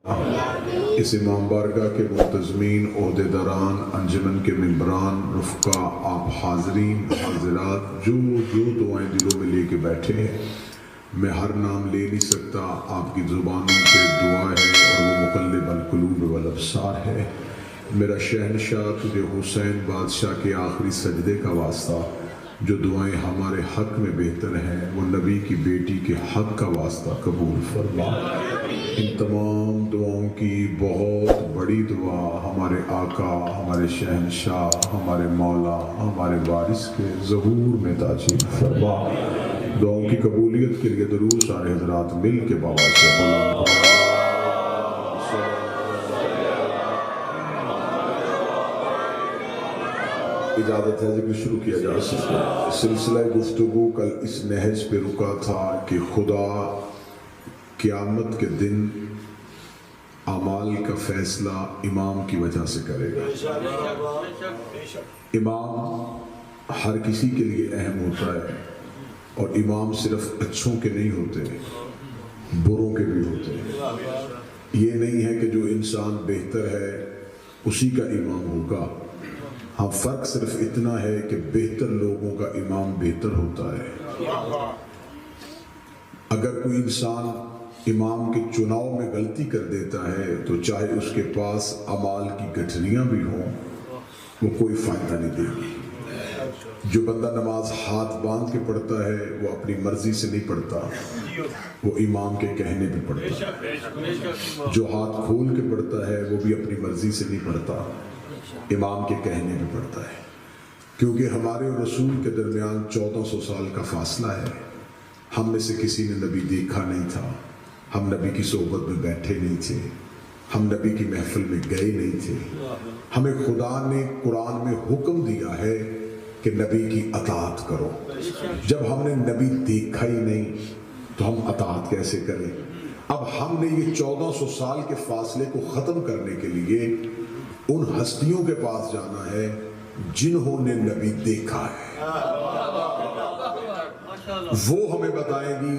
اس امام بارگاہ کے منتظمین، عہدیداران، انجمن کے ممبران، رفقا، آپ حاضرین حاضرات جو دعائیں دلوں میں لے کے بیٹھے ہیں، میں ہر نام لے نہیں سکتا، آپ کی زبانوں پہ دعا ہے اور وہ مقلب القلوب والابصار ہے۔ میرا شہنشاہ تجھے حسین بادشاہ کے آخری سجدے کا واسطہ، جو دعائیں ہمارے حق میں بہتر ہیں وہ نبی کی بیٹی کے حق کا واسطہ قبول فرما۔ ان تمام دعاؤں کی بہت بڑی دعا ہمارے آقا، ہمارے شہنشاہ، ہمارے مولا، ہمارے وارث کے ظہور میں تاجیل فرما۔ دعاؤں کی قبولیت کے لیے درود سارے حضرات مل کے بابا سے بلند اجازت ہے ذکر شروع کیا جا سکتا ہے۔ سلسلہ گفتگو کل اس نہج پہ رکا تھا کہ خدا قیامت کے دن اعمال کا فیصلہ امام کی وجہ سے کرے گا۔ امام ہر کسی کے لیے اہم ہوتا ہے، اور امام صرف اچھوں کے نہیں ہوتے، بروں کے بھی ہوتے ہیں۔ یہ نہیں ہے کہ جو انسان بہتر ہے اسی کا امام ہوگا، ہاں فرق صرف اتنا ہے کہ بہتر لوگوں کا امام بہتر ہوتا ہے۔ اگر کوئی انسان امام کے چناؤ میں غلطی کر دیتا ہے تو چاہے اس کے پاس اعمال کی گٹھریاں بھی ہوں وہ کوئی فائدہ نہیں دے گی۔ جو بندہ نماز ہاتھ باندھ کے پڑھتا ہے وہ اپنی مرضی سے نہیں پڑھتا، وہ امام کے کہنے پہ پڑھتا ہے۔ جو ہاتھ کھول کے پڑھتا ہے وہ بھی اپنی مرضی سے نہیں پڑھتا، امام کے کہنے پہ پڑھتا ہے۔ کیونکہ ہمارے اور رسول کے درمیان 1400 سال کا فاصلہ ہے۔ ہم میں سے کسی نے نبی دیکھا نہیں تھا، ہم نبی کی صحبت میں بیٹھے نہیں تھے، ہم نبی کی محفل میں گئے نہیں تھے۔ ہمیں خدا نے قرآن میں حکم دیا ہے کہ نبی کی اطاعت کرو۔ جب ہم نے نبی دیکھا ہی نہیں تو ہم اطاعت کیسے کریں؟ اب ہم نے یہ 1400 سال کے فاصلے کو ختم کرنے کے لیے ان ہستیوں کے پاس جانا ہے جنہوں نے نبی دیکھا ہے۔ وہ ہمیں بتائیں گی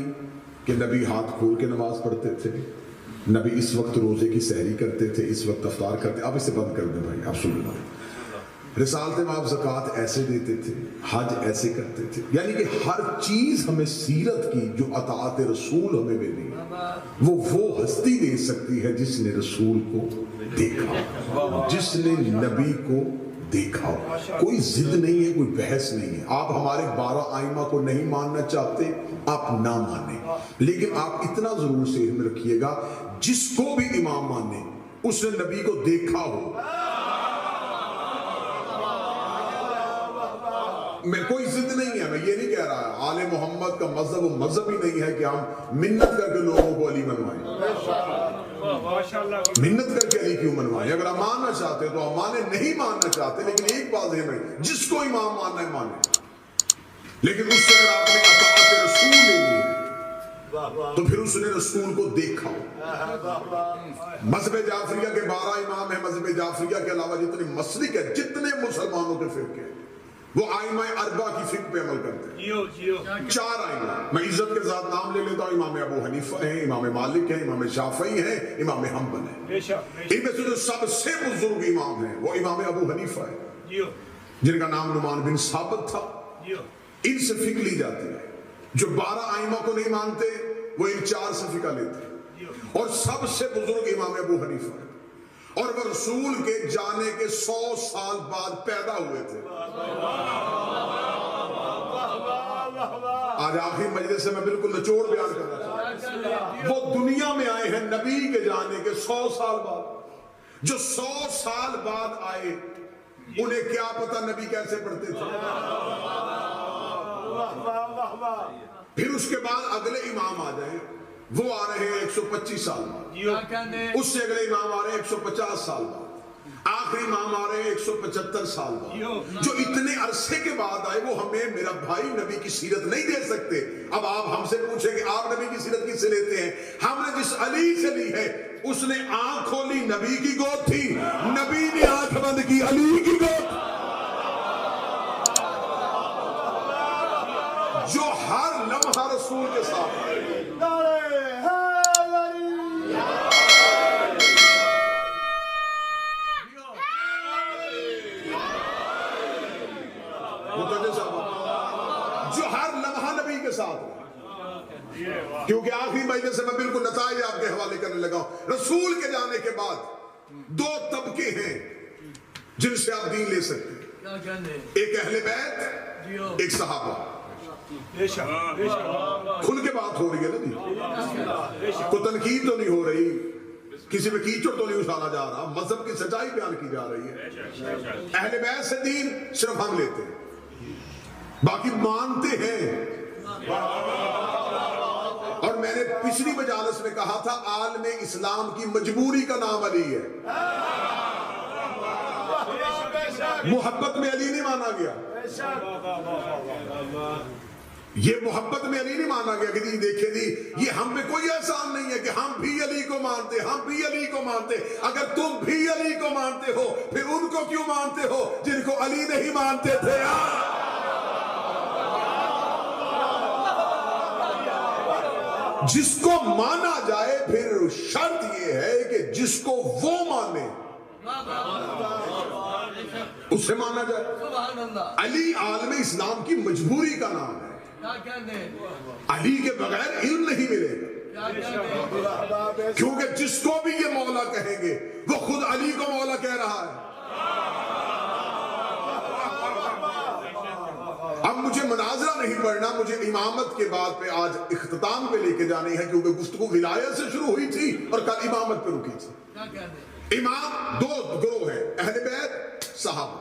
کہ نبی ہاتھ کھول کے نماز پڑھتے تھے، نبی اس وقت روزے کی سحری کرتے تھے، اس وقت افطار کرتے۔ اب اسے بند کر دیں بھائی، آپ سن لیں۔ رسالت میں آپ زکوٰۃ ایسے دیتے تھے، حج ایسے کرتے تھے۔ یعنی کہ ہر چیز ہمیں سیرت کی جو اطاعت رسول ہمیں ملی وہ ہستی دے سکتی ہے جس نے رسول کو دیکھا، جس نے نبی کو دیکھا۔ کوئی ضد نہیں ہے، کوئی بحث نہیں ہے۔ آپ ہمارے 12 ائمہ کو نہیں ماننا چاہتے، آپ نہ مانیں، لیکن آپ اتنا ضرور سے علم رکھیے گا جس کو بھی امام مانے اس نے نبی کو دیکھا ہو۔ میں کوئی ضد نہیں ہے، میں یہ نہیں کہہ رہا آل محمد کا مذہب و مذہب ہی نہیں ہے کہ ہم منت کر کے لوگوں کو علی منوائیں۔ منت کر کے علی کیوں منوائیں؟ اگر ہم ماننا چاہتے ہیں تو ہم مانے، نہیں ماننا چاہتے لیکن ایک بات ہے میں جس کو امام ماننا ہے مانے، لیکن اس سے اگر آپ نے اطاعت رسول لے لی تو پھر اس نے رسول کو دیکھا۔ مذہب جعفریہ کے 12 امام ہیں، مذہب جعفریہ کے علاوہ جتنے مسلک ہیں، جتنے مسلمانوں کے فرقے ہیں، وہ ائمہ اربع کی فقہ پہ عمل کرتے ہیں۔ 4 ائمہ، میں عزت کے ساتھ نام لے لیتا ہوں، امام ابو حنیفہ ہیں، امام مالک ہیں، امام شافعی ہیں، امام حنبل ہیں۔ ان میں سے جو سب سے بزرگ امام ہیں وہ امام ابو حنیفہ ہے، جن کا نام نعمان بن ثابت تھا۔ ان سے فقہ لی جاتی ہے۔ جو 12 ائمہ کو نہیں مانتے وہ ان 4 سے فقہ لیتے ہیں، اور سب سے بزرگ امام ابو حنیفہ ہے، اور وہ رسول کے جانے کے 100 سال بعد پیدا ہوئے تھے۔ آج آخری مجلس سے میں بالکل نچوڑ بیان کرنا چاہتا ہوں۔ وہ دنیا میں آئے ہیں نبی کے جانے کے 100 سال بعد۔ جو 100 سال بعد آئے انہیں کیا پتا نبی کیسے پڑھتے تھے؟ پھر اس کے بعد اگلے امام آ جائیں، وہ آ رہے ہیں 125 سال بعد، اس سے اگلے امام آ رہے ہیں 150 سال بعد، آخری امام آ رہے ہیں 175 سال بعد۔ جو اتنے عرصے کے بعد آئے وہ ہمیں میرا بھائی نبی کی سیرت نہیں دے سکتے۔ اب آپ ہم سے پوچھیں کہ آپ نبی کی سیرت کس سے لیتے ہیں؟ ہم نے جس علی سے لی ہے اس نے آنکھ کھولی نبی کی گود تھی، نبی نے آنکھ بند کی علی کی گود، جو ہر لمحہ رسول کے ساتھ ہے۔ طریقے سے میں بالکل نتائج آپ کے حوالے کرنے لگا ہوں. رسول کے جانے کے بعد دو طبقے ہیں جن سے آپ دین لے سکتے ہیں. ایک اہل بیت, ایک صحابہ. کھل کے بات ہو رہی ہے نا جی, کوئی تنقید تو نہیں ہو رہی, کسی میں کیچڑ تو نہیں اچھالا جا رہا, مذہب کی سچائی بیان کی جا رہی ہے. اہل بیت سے دین صرف ہم لیتے ہیں, باقی مانتے ہیں. اور میں نے پچھلی مجالس میں کہا تھا عالم اسلام کی مجبوری کا نام علی ہے. محبت میں علی نہیں مانا گیا, یہ محبت میں علی نہیں مانا گیا کہ جی دیکھیں جی یہ ہم پہ کوئی احسان نہیں ہے کہ ہم بھی علی کو مانتے, ہم بھی علی کو مانتے. اگر تم بھی علی کو مانتے ہو پھر ان کو کیوں مانتے ہو جن کو علی نہیں مانتے تھے. جس کو مانا جائے پھر شرط یہ ہے کہ جس کو وہ مانے اسے مانا جائے. علی عالم اسلام کی مجبوری کا نام ہے. علی کے بغیر علم نہیں ملے گا, کیونکہ جس کو بھی یہ مولا کہیں گے وہ خود علی کو مولا کہہ رہا ہے. اب مجھے مناظرہ نہیں پڑھنا, مجھے امامت کے بعد پہ آج اختتام پہ لے کے جانی ہے, کیونکہ گفتگو ولایت سے شروع ہوئی تھی اور کل امامت پہ رکی تھی. امام دو گروہ ہیں, اہل بیت, صحابہ.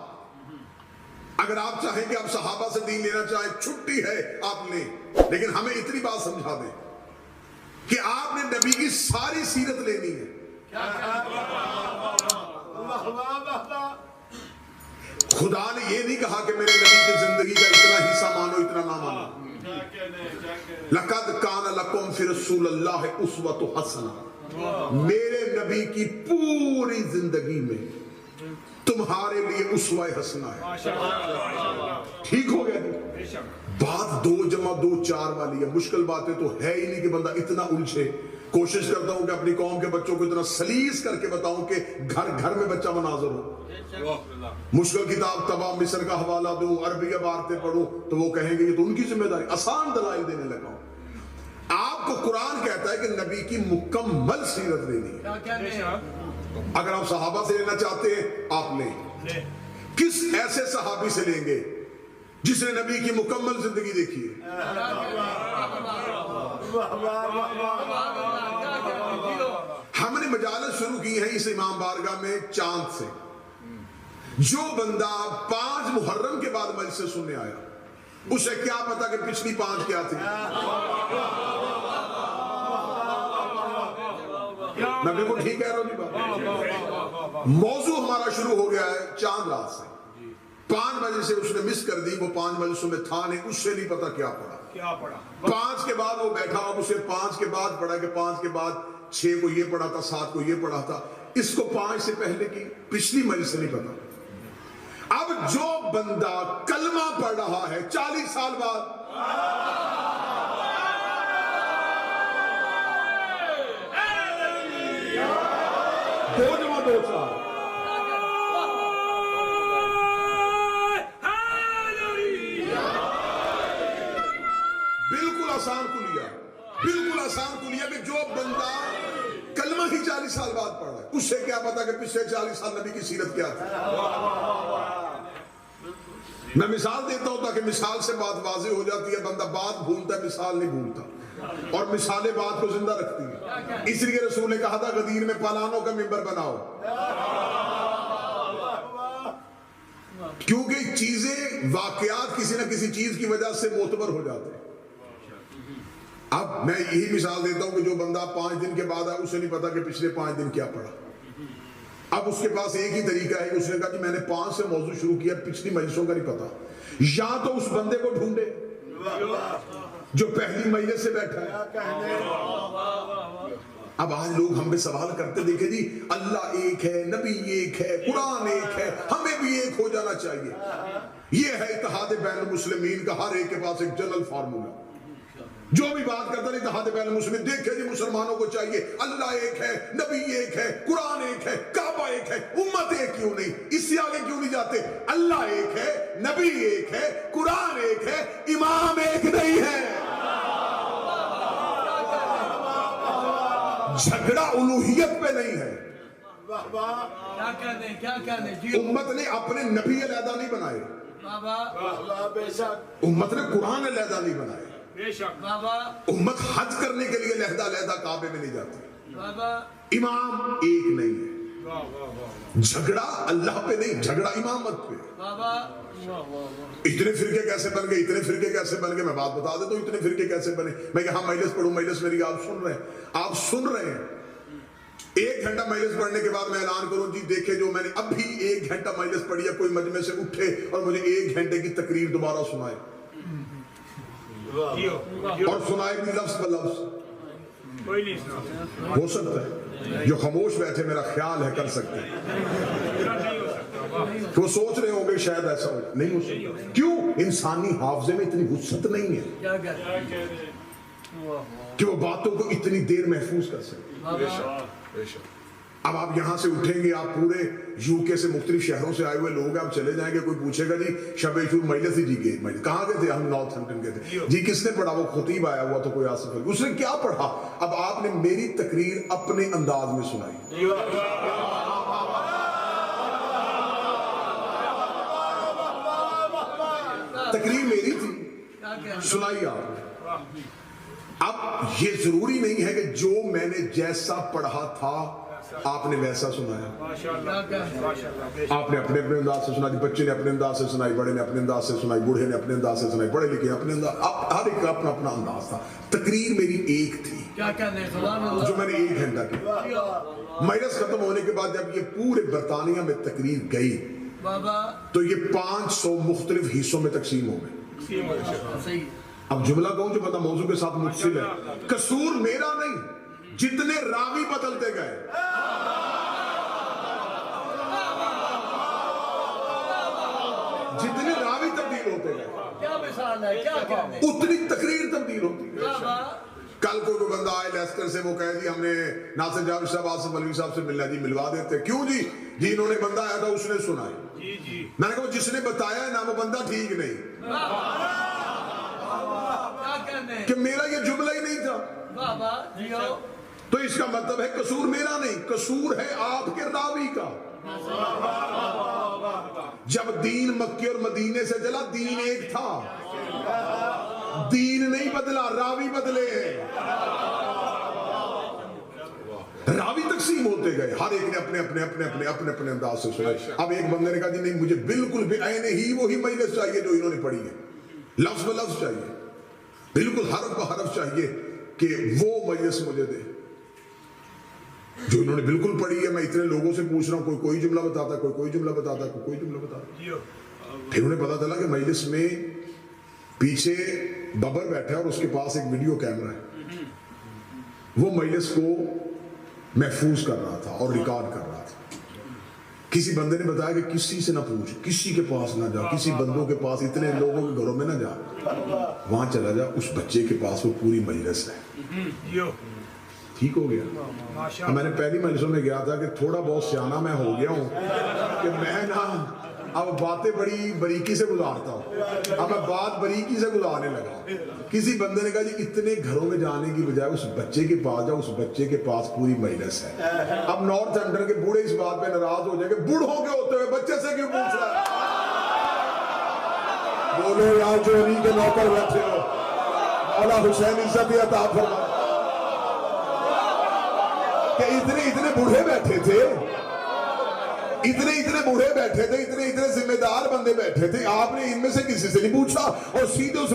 اگر آپ چاہیں کہ آپ صحابہ سے دین لینا چاہیں چھٹی ہے آپ لیں, لیکن ہمیں اتنی بات سمجھا دیں کہ آپ نے نبی کی ساری سیرت لینی ہے. خدا نے یہ نہیں کہا کہ میرے نبی کی زندگی کا اتنا حصہ مانو اتنا نہ مانو. لَقَدْ كَانَ لَكُمْ فِي رَسُولِ اللَّهِ أُسْوَةٌ حَسَنَةٌ, میرے نبی کی پوری زندگی میں تمہارے لیے اسوہ حسنہ ہے. ٹھیک ہو گیا جی. بات 2 جمع 2 4 والی ہے. مشکل باتیں تو ہے ہی نہیں کہ بندہ اتنا الجھے. کوشش کرتا ہوں کہ اپنی قوم کے بچوں کو اتنا سلیس کر کے بتاؤں کہ گھر گھر میں بچہ مناظر ہو. مشکل کتاب تباہ مصر کا حوالہ دوں, عربی عبارتیں پڑھوں تو وہ کہیں گے یہ تو ان کی ذمہ داری. آسان دلائل دینے لگا ہوں. آپ کو قرآن کہتا ہے کہ نبی کی مکمل سیرت لینی ہے. اگر آپ صحابہ سے لینا چاہتے ہیں آپ لیں. کس ایسے صحابی سے لیں گے جس نے نبی کی مکمل زندگی دیکھی ہے؟ ہم نے مجالس شروع کی ہیں اس امام بارگاہ میں چاند سے. جو بندہ 5 محرم کے بعد مجلس سے سننے آیا اسے کیا پتا کہ پچھلی 5 کیا تھی. میں بالکل ٹھیک کہہ رہا ہوں جی بات. موضوع ہمارا شروع ہو گیا ہے چاند رات سے. 5 بجے سے اس نے مس کر دی, وہ 5 مجلسوں میں تھا نہیں, اس سے نہیں پتا کیا پڑھا. 5 کے بعد وہ بیٹھا, اب اسے 5 کے بعد پڑھا کہ 5 کے بعد 6 کو یہ پڑھا تھا, 7 کو یہ پڑھا تھا. اس کو 5 سے پہلے کی پچھلی مجلس سے نہیں پتا. اب جو بندہ کلمہ پڑھ رہا ہے 40 سال بعد, دو جمع 2 4, بالکل آسان کلیا, بالکل آسان کلیا کہ جو بندہ کلمہ ہی 40 سال بعد پڑھ رہا ہے اس سے کیا پتا کہ پچھلے 40 سال نبی کی سیرت کیا تھی. میں مثال دیتا ہوں تاکہ مثال سے بات واضح ہو جاتی ہے. بندہ بات بھولتا ہے, مثال نہیں بھولتا, اور مثالیں بات کو زندہ رکھتی ہیں. اس لیے رسول نے کہا تھا غدیر میں پلانوں کا ممبر بناؤ, کیونکہ چیزیں واقعات کسی نہ کسی چیز کی وجہ سے معتبر ہو جاتے ہیں. اب میں یہی مثال دیتا ہوں کہ جو بندہ 5 دن کے بعد آیا اسے نہیں پتا کہ پچھلے 5 دن کیا پڑھا. اب اس کے پاس ایک ہی طریقہ ہے کہ اس نے کہا کہ میں نے 5 سے موضوع شروع کیا, پچھلی مجلسوں کا نہیں پتا. یا تو اس بندے کو ڈھونڈے جو پہلی مجلس سے بیٹھا ہے. اب آج لوگ ہم پہ سوال کرتے دیکھیں جی اللہ ایک ہے, نبی ایک ہے, قرآن ایک ہے, ہمیں بھی ایک ہو جانا چاہیے. یہ ہے اتحاد بین المسلمین کا, ہر ایک کے پاس ایک جنرل فارمولا. جو بھی بات کرتا ہے اتحاد بین المسلمین, دیکھیں جی مسلمانوں کو چاہیے اللہ ایک ہے, نبی ایک ہے, قرآن ایک ہے, کعبہ ایک ہے, امت ایک کیوں نہیں, اس سے آگے کیوں نہیں جاتے؟ اللہ ایک ہے, نبی ایک ہے, قرآن ایک ہے, امام ایک نہیں ہے. جھگڑا الوہیت پہ نہیں ہے. کیا کہنے جی. امت نے اپنے نبی علیحدہ نہیں بنائے, امت نے قرآن علیحدہ نہیں بنائے, امت حج کرنے کے لیے علیحدہ علیحدہ کعبے میں نہیں جاتی. امام ایک نہیں ہے. جھگڑا اللہ پہ نہیں, جھگڑا امامت پہ. اتنے فرقے کیسے بن گئے, اتنے فرقے کیسے بن گئے, میں بات بتا دیتا ہوں اتنے فرقے کیسے بنے. میں یہاں مجلس پڑھوں, مجلس میری آپ سن رہے ہیں, آپ سن رہے ہیں. 1 گھنٹہ مجلس پڑھنے کے بعد میں اعلان کروں جی دیکھیں جو میں نے ابھی 1 گھنٹہ مجلس پڑھی ہے, کوئی مجمع سے اٹھے اور مجھے 1 گھنٹے کی تقریر دوبارہ سنائے, اور سنائے بھی لفظ بلفظ. ہو سکتا ہے جو خاموش بیٹھے میرا خیال ہے کر سکتے ہیں, تو وہ سوچ رہے ہوں گے شاید ایسا ہو, نہیں ہو سکتا. کیوں؟ انسانی حافظے میں اتنی وسعت نہیں ہے کہ وہ باتوں کو اتنی دیر محفوظ کر سکے. اب آپ یہاں سے اٹھیں گے, آپ پورے یو کے سے مختلف شہروں سے آئے ہوئے لوگ ہیں, آپ چلے جائیں گے, کوئی پوچھے گا جی شب عاشور مجلس ہی جی گئے, کہاں گئے تھے؟ ہم نارتھ ہیمپٹن گئے تھے. جی کس نے پڑھا؟ وہ خطیب آیا ہوا تو کوئی آصف ہے, اس نے کیا پڑھا؟ اب آپ نے میری تقریر اپنے انداز میں سنائی, تقریر میری تھی, سنائی آپ نے. اب یہ ضروری نہیں ہے کہ جو میں نے جیسا پڑھا تھا آپ نے ویسا سنایا. آپ نے اپنے انداز سے سنا دی, بچے نے اپنے انداز سے سنائی, بڑے نے اپنے انداز سے سنائی, بوڑھے نے اپنے انداز سے سنائی, پڑھے لکھے اپنے انداز, ہر ایک کا اپنا اپنا انداز تھا. تقریر میری ایک تھی جو میں نے 1 گھنٹہ کی. مجلس ختم ہونے کے بعد جب یہ پورے برطانیہ میں تقریر گئی تو یہ 500 مختلف حصوں میں تقسیم ہو گئی. اب جملہ کہوں جو پتہ موضوع کے ساتھ متصل ہے, قصور میرا نہیں, جتنے راوی بدلتے گئے, جتنے راوی تبدیل ہوتے گئے, اتنی تقریر تبدیل ہوتی ہے. کل کوئی بندہ آئے لیسٹر سے, وہ کہے جی ہم نے ناصر جاوید صاحب آصف مولوی صاحب سے ملنا, جی ملوا دیتے. کیوں جی؟ جی انہوں نے بندہ آیا تھا اس نے سنائی. میں نے کہا جس نے بتایا ہے نا وہ بندہ ٹھیک نہیں, کہ میرا یہ جملہ ہی نہیں تھا. تو اس کا مطلب ہے قصور میرا نہیں, قصور ہے آپ کے راوی کا. جب دین مکے اور مدینے سے چلا دین ایک تھا, دین نہیں بدلا, راوی بدلے ہیں. راوی تقسیم ہوتے گئے, ہر ایک نے اپنے اپنے اپنے اپنے اپنے اپنے انداز سے سنا. اب ایک بندے نے کہا جی نہیں مجھے بالکل بے عین ہی وہی مجلس چاہیے جو انہوں نے پڑھی ہے, لفظ بلفظ چاہیے, بالکل حرف بحرف چاہیے کہ وہ مجلس مجھے دے جو انہوں نے بالکل پڑھی ہے. میں اتنے لوگوں سے پوچھ رہا ہوں, کوئی جملہ بتاتا, کوئی جملہ بتاتا, کوئی جملہ بتاتا. پھر انہیں پتا چلا کہ مجلس میں پیچھے ببر بیٹھا ہے اور اس کے پاس ایک ویڈیو کیمرہ ہے, وہ مجلس کو محفوظ کر رہا تھا اور ریکارڈ کر رہا تھا. کسی بندے نے بتایا کہ کسی سے نہ پوچھ, کسی کے پاس نہ جا, کسی بندوں کے پاس, اتنے لوگوں کے گھروں میں نہ جا, وہاں چلا جا, اس بچے کے پاس وہ پوری مجلس ہے. ٹھیک ہو گیا. میں نے پہلی مجلسوں میں گیا تھا کہ تھوڑا بہت سیانہ میں ہو گیا ہوں کہ میں نا اب باتیں بڑی باریکی سے گزارتا ہوں, اب میں بات باریکی سے گزارنے لگا. کسی بندے نے کہا جی اتنے گھروں میں جانے کی بجائے اس بچے کے پاس جاؤ, اس بچے کے پاس پوری مجلس ہے. اب نارتھ ہیمپٹن کے بوڑھے اس بات پہ ناراض ہو جائے کہ بوڑھوں کے ہوتے ہوئے بچے سے کیوں پوچھ رہا ہے. بولو یار جو علی کے نوکر بیٹھے ہو, مولا حسین عزت عطا فرما, کہ اتنے بوڑھے بیٹھے تھے, اتنے بوڑھے بیٹھے تھے, اتنے ذمہ دار بندے بیٹھے تھے, آپ نے ان میں سے کسی سے نہیں پوچھا اور سیدھے اس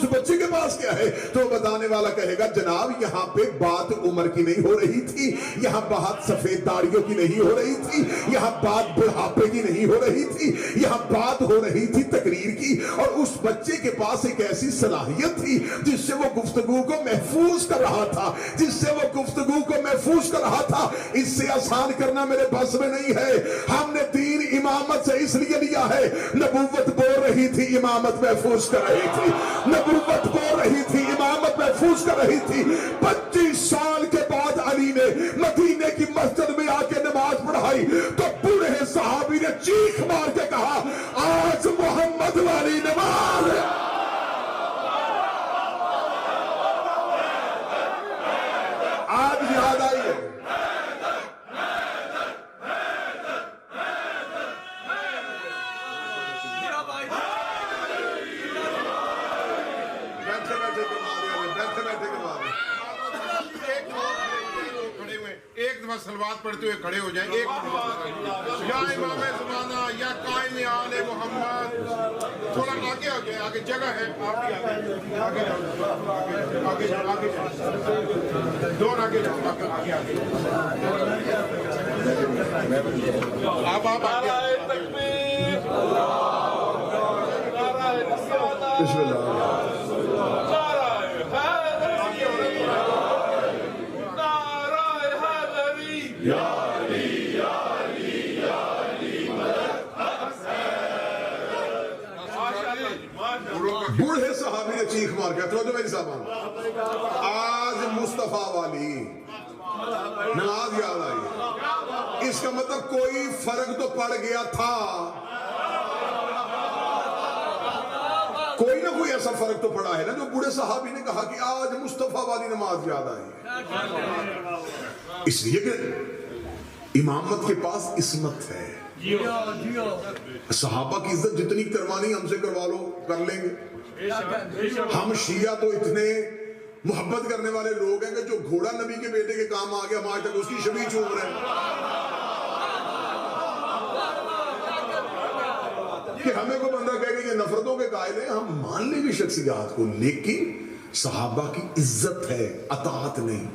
بچے کے پاس کیا ہے. تو بتانے والا کہے گا جناب یہاں پہ بات عمر کی نہیں ہو رہی تھی, یہاں بات سفید داڑیوں کی نہیں ہو رہی تھی, یہاں بات بڑھاپے کی نہیں ہو رہی تھی, یہاں بات ہو رہی تھی تقریر کی. اور اس بچے کے پاس ایک ایسی صلاحیت تھی جس سے وہ گفتگو کو محفوظ کر رہا تھا, اس سے آسان کرنا میرے بس میں نہیں ہے. ہم نے دین امامت سے اس لیے لیا ہے, نبوت بول رہی تھی امامت محفوظ کر رہی تھی, نبوت بول رہی تھی امامت محفوظ کر رہی تھی. 25 سال کے بعد علی نے مدینے کی مسجد میں آ کے نماز پڑھائی تو بوڑھے صحابی نے چیخ مار کے کہا آج محمد والی نماز. آج یاد آئی ہے, نماز پڑھتے ہوئے کھڑے ہو جائیں. ایک یا امام زمانہ یا قائم آل محمد. تھوڑا آگے آ گئے, آگے جگہ ہے, آپ بھی آگے آگے دور آگے جاؤ, آگے آپ آگے. بسم اللہ. بوڑھے صحابی نے چیخ مار کے تو میری صاحبان آج مصطفیٰ والی نماز یاد آئی. اس کا مطلب کوئی فرق تو پڑ گیا تھا, کوئی نہ کوئی ایسا فرق تو پڑا ہے نا, جو بوڑھے صحابی نے کہا کہ آج مصطفیٰ والی نماز یاد آئی. اس لیے کہ امامت کے پاس عصمت ہے. صحابہ کی عزت جتنی کروانی ہم سے کروا لو, کر لیں گے. ہم شیعہ تو اتنے محبت کرنے والے لوگ ہیں کہ جو گھوڑا نبی کے بیٹے کے کام آ گیا, ہم آج تک اس کی شبیہ چوم رہے ہیں کہ ہمیں کو بندہ کہے کہ یہ نفرتوں کے قائل ہیں. ہم مان لیں گے شخصیات کو, لیکن صحابہ کی عزت ہے, اطاعت نہیں.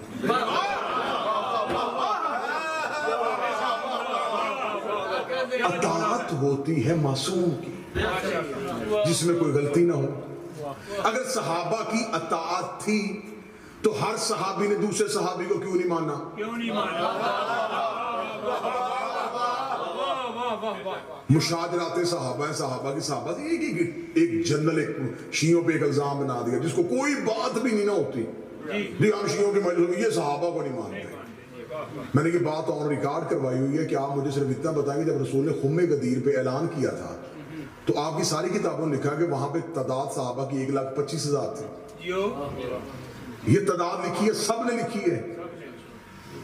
اطاعت ہوتی ہے معصوم کی, جس میں کوئی غلطی نہ ہو. اگر صحابہ کی اطاعت تھی تو ہر صحابی نے دوسرے صحابی کو کیوں نہیں مانا؟ مشاجرات صحابہ ہیں, صحابہ کی صحابہ ایک جنرل ایک شیعوں پہ ایک الزام بنا دیا جس کو کوئی بات بھی نہیں نہ ہوتی. ہم شیعوں کے مجلس میں یہ صحابہ کو نہیں مانتے. میں نے یہ بات آن ریکارڈ کروائی ہوئی ہے کہ آپ مجھے صرف اتنا بتائیں گے, جب رسول نے خم غدیر پہ اعلان کیا تھا تو آپ کی ساری کتابوں نے لکھا کہ وہاں پہ تعداد صحابہ کی 1,25,000 تھی. یہ تعداد لکھی ہے, سب نے لکھی ہے.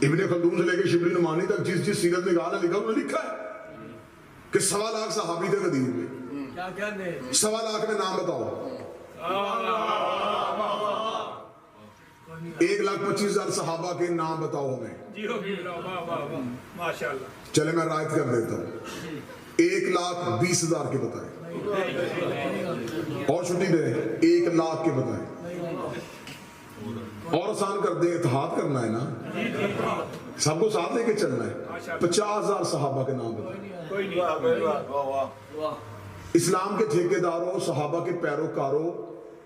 ابن خلدون سے لے کے شبلی نعمانی تک جس سیرت نگار نے لکھا انہوں نے لکھا ہے کہ 1.25 صحابی تھے غدیر میں. 1.25 میں نام بتاؤ. 1,25,000 صحابہ کے نام بتاؤ ہمیں. چلے میں رائت کر دیتا ہوں, 1,20,000 کے بتائیں, اور چھٹی دیں 1,00,000 کے بتائیں, اور آسان کر دیں. اتحاد کرنا ہے نا, سب کو ساتھ لے کے چلنا ہے. 50,000 صحابہ کے نام بتائیں. اسلام کے ٹھیکیداروں, صحابہ کے پیروکاروں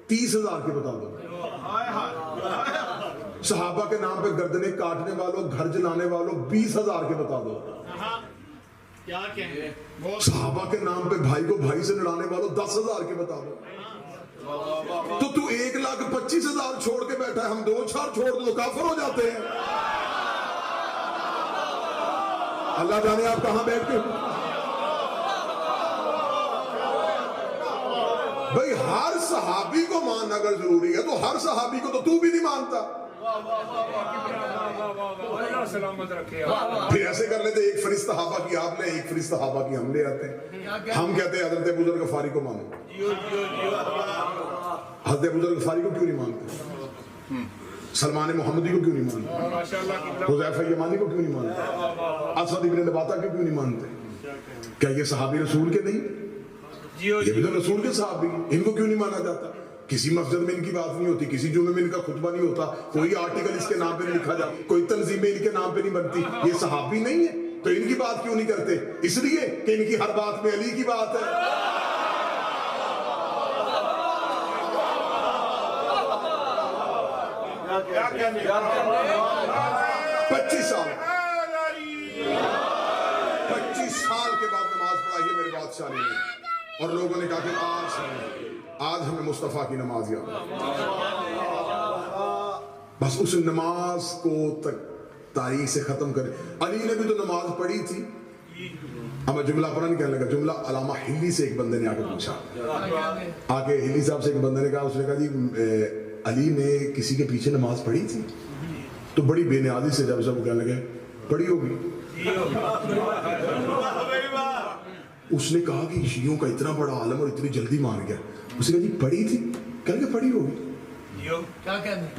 30,000 کے بتا دو. صحابہ کے نام پہ گردنیں کاٹنے والوں, گھر جلانے والوں 20,000 کے بتا دو. صحابہ کے نام پہ بھائی کو بھائی سے لڑانے والوں 10,000 کے بتا دو. تو 1,25,000 چھوڑ کے بیٹھا ہے, ہم 2-4 چھوڑ دو کافر ہو جاتے ہیں. اللہ جانے آپ کہاں بیٹھ کے. بھئی ہر صحابی کو ماننا اگر ضروری ہے تو ہر صحابی کو تو بھی نہیں مانتا. پھر ایسے کر لیتے, ایک فریض صحابہ کی آپ لیں, ایک فریض صحابہ کی ہم لے آتے ہیں. ہم کہتے ہیں حضرت ابو ذر غفاری کو مانو. حضرت ابو ذر غفاری کو کیوں نہیں مانتے؟ سلمان محمدی کو کیوں نہیں مانتے؟ حذیفہ یمانی کو کیوں نہیں مانتے؟ اسود ابن نباتہ کو کیوں نہیں مانتے؟ کیا یہ صحابی رسول کے نہیں؟ یہ بھی تو رسول کے صحابی, ان کو کیوں نہیں مانا جاتا؟ کسی مسجد میں ان کی بات نہیں ہوتی, کسی جمعے میں ان کا خطبہ نہیں ہوتا, کوئی آرٹیکل اس کے نام پہ نہیں لکھا جاتا, کوئی تنظیمیں ان کے نام پہ نہیں بنتی. یہ صحابی نہیں ہے تو ان کی بات کیوں نہیں کرتے؟ اس لیے کہ ان کی ہر بات میں علی کی بات ہے. 25 سال کے بعد نماز پڑھائی ہے میرے بادشاہ نے, اور لوگوں نے کہا کہ آج ہمیں مصطفیٰ کی نماز یاد. بس اس نماز کو تک تاریخ سے ختم کرے. علی نے بھی تو نماز پڑھی تھی. اب میں جملہ پڑھا نہیں کہنے لگا, جملہ علامہ ہلی سے ایک بندے نے آ کے پوچھا, آگے ہلی صاحب سے ایک بندے نے کہا, اس نے کہا جی علی نے کسی کے پیچھے نماز پڑھی تھی؟ تو بڑی بے نیازی سے جب سب کہنے لگے پڑھی ہوگی. اس نے کہا کہ شیعوں کا اتنا بڑا عالم اور اتنی جلدی مان گیا. اس نے کہا جی پڑھی تھی؟ کہنے لگے پڑھی ہوگی.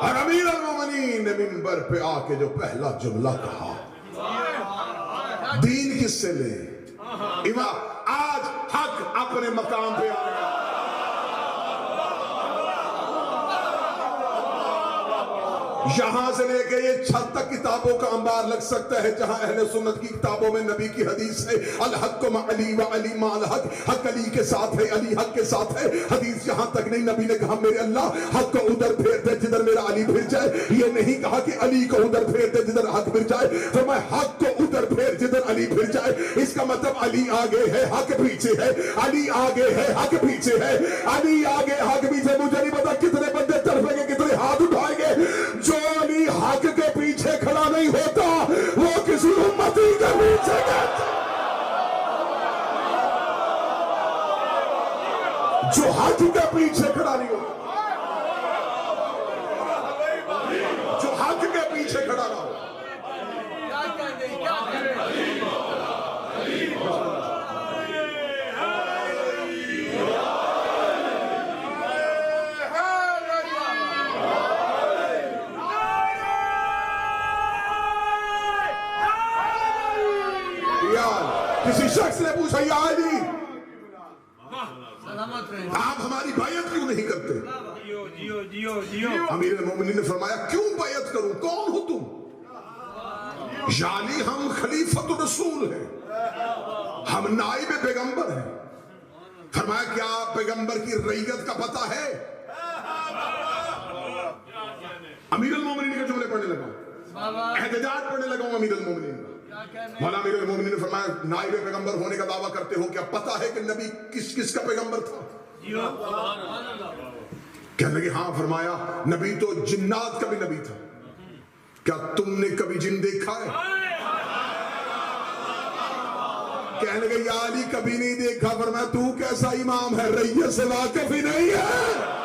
اور امیر المومنین نے منبر پہ آ کے جو پہلا جملہ کہا، دین کس سے لے؟ امام آج حق اپنے مقام پہ آ گیا۔ یہاں سے لے کے یہ چھت تک کتابوں کا انبار لگ سکتا ہے جہاں اہل سنت کی کتابوں میں نبی کی حدیث ہے، الحق مع علی و علی مع الحق، حق علی کے ساتھ ہے، علی حق کے ساتھ ہے۔ حدیث یہاں تک نہیں، نبی نے کہا میرے اللہ حق کو ادھر پھیر دے جدھر میرا علی پھر جائے، یہ نہیں کہا کہ علی کو ادھر پھیر دے جدھر حق پھر جائے، فرمایا حق کو ادھر پھیر جدھر علی پھر جائے۔ اس کا مطلب علی آگے ہے حق پیچھے ہے، علی آگے ہے حق پیچھے ہے، علی آگے حق پیچھے۔ مجھے نہیں پتا کتنے بندے تڑپیں گے، کتنے ہاتھ اٹھائیں گے۔ جو علی حق کے پیچھے کھڑا نہیں ہوتا وہ کسی امتی کے پیچھے کہتا، جو حق کے پیچھے کھڑا نہیں ہوتا، جو حق کے پیچھے کھڑا نہ ہو۔ کسی شخص نے پوچھا یا علی آپ ہماری بیعت کیوں نہیں کرتے؟ امیر المومنین نے فرمایا کیوں بیعت کروں، کون ہو تم؟ یا علی ہم خلیفۃ الرسول ہیں، ہم نائب پیغمبر ہیں۔ فرمایا کیا پیغمبر کی رعیت کا پتہ ہے؟ امیر المومنین کے جملے پڑھنے لگا، احتجاج پڑھنے لگا امیر المومنین۔ مولا امیر المومنین نے فرمایا نائب پیغمبر ہونے کا دعویٰ کرتے ہو، کیا پتہ ہے کہ نبی کس کس کا پیغمبر تھا؟ کہنے لگے ہاں۔ فرمایا نبی تو جنات کا بھی نبی تھا، کیا تم نے کبھی جن دیکھا ہے؟ کہنے لگے یا علی کبھی نہیں دیکھا۔ فرمایا تو کیسا امام ہے، رعیت سے واقف ہی نہیں ہے۔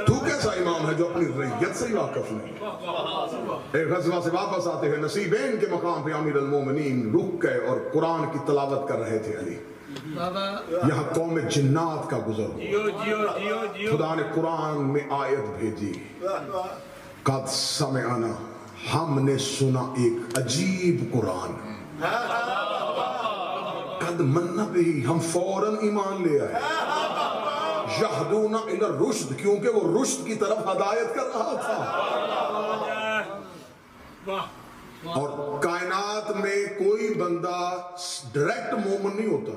تو کیسا امام ہے جو اپنی رعیت سے واقف نہیں؟ ایک غزوہ سے واپس آتے ہیں، نصیبین کے مقام پہ امیر المومنین رک گئے اور قرآن کی تلاوت کر رہے تھے علی۔ یہاں قوم جنات کا گزر ہوا، خدا نے قرآن میں آیت بھیجی، قد سمعنا، ہم نے سنا ایک عجیب قرآن، قد من بہ، ہم فوراً ایمان لے آئے، یہدون الی الرشد، کیونکہ وہ رشد کی طرف ہدایت کر رہا تھا۔ اور کائنات میں کوئی بندہ ڈائریکٹ مومن نہیں ہوتا،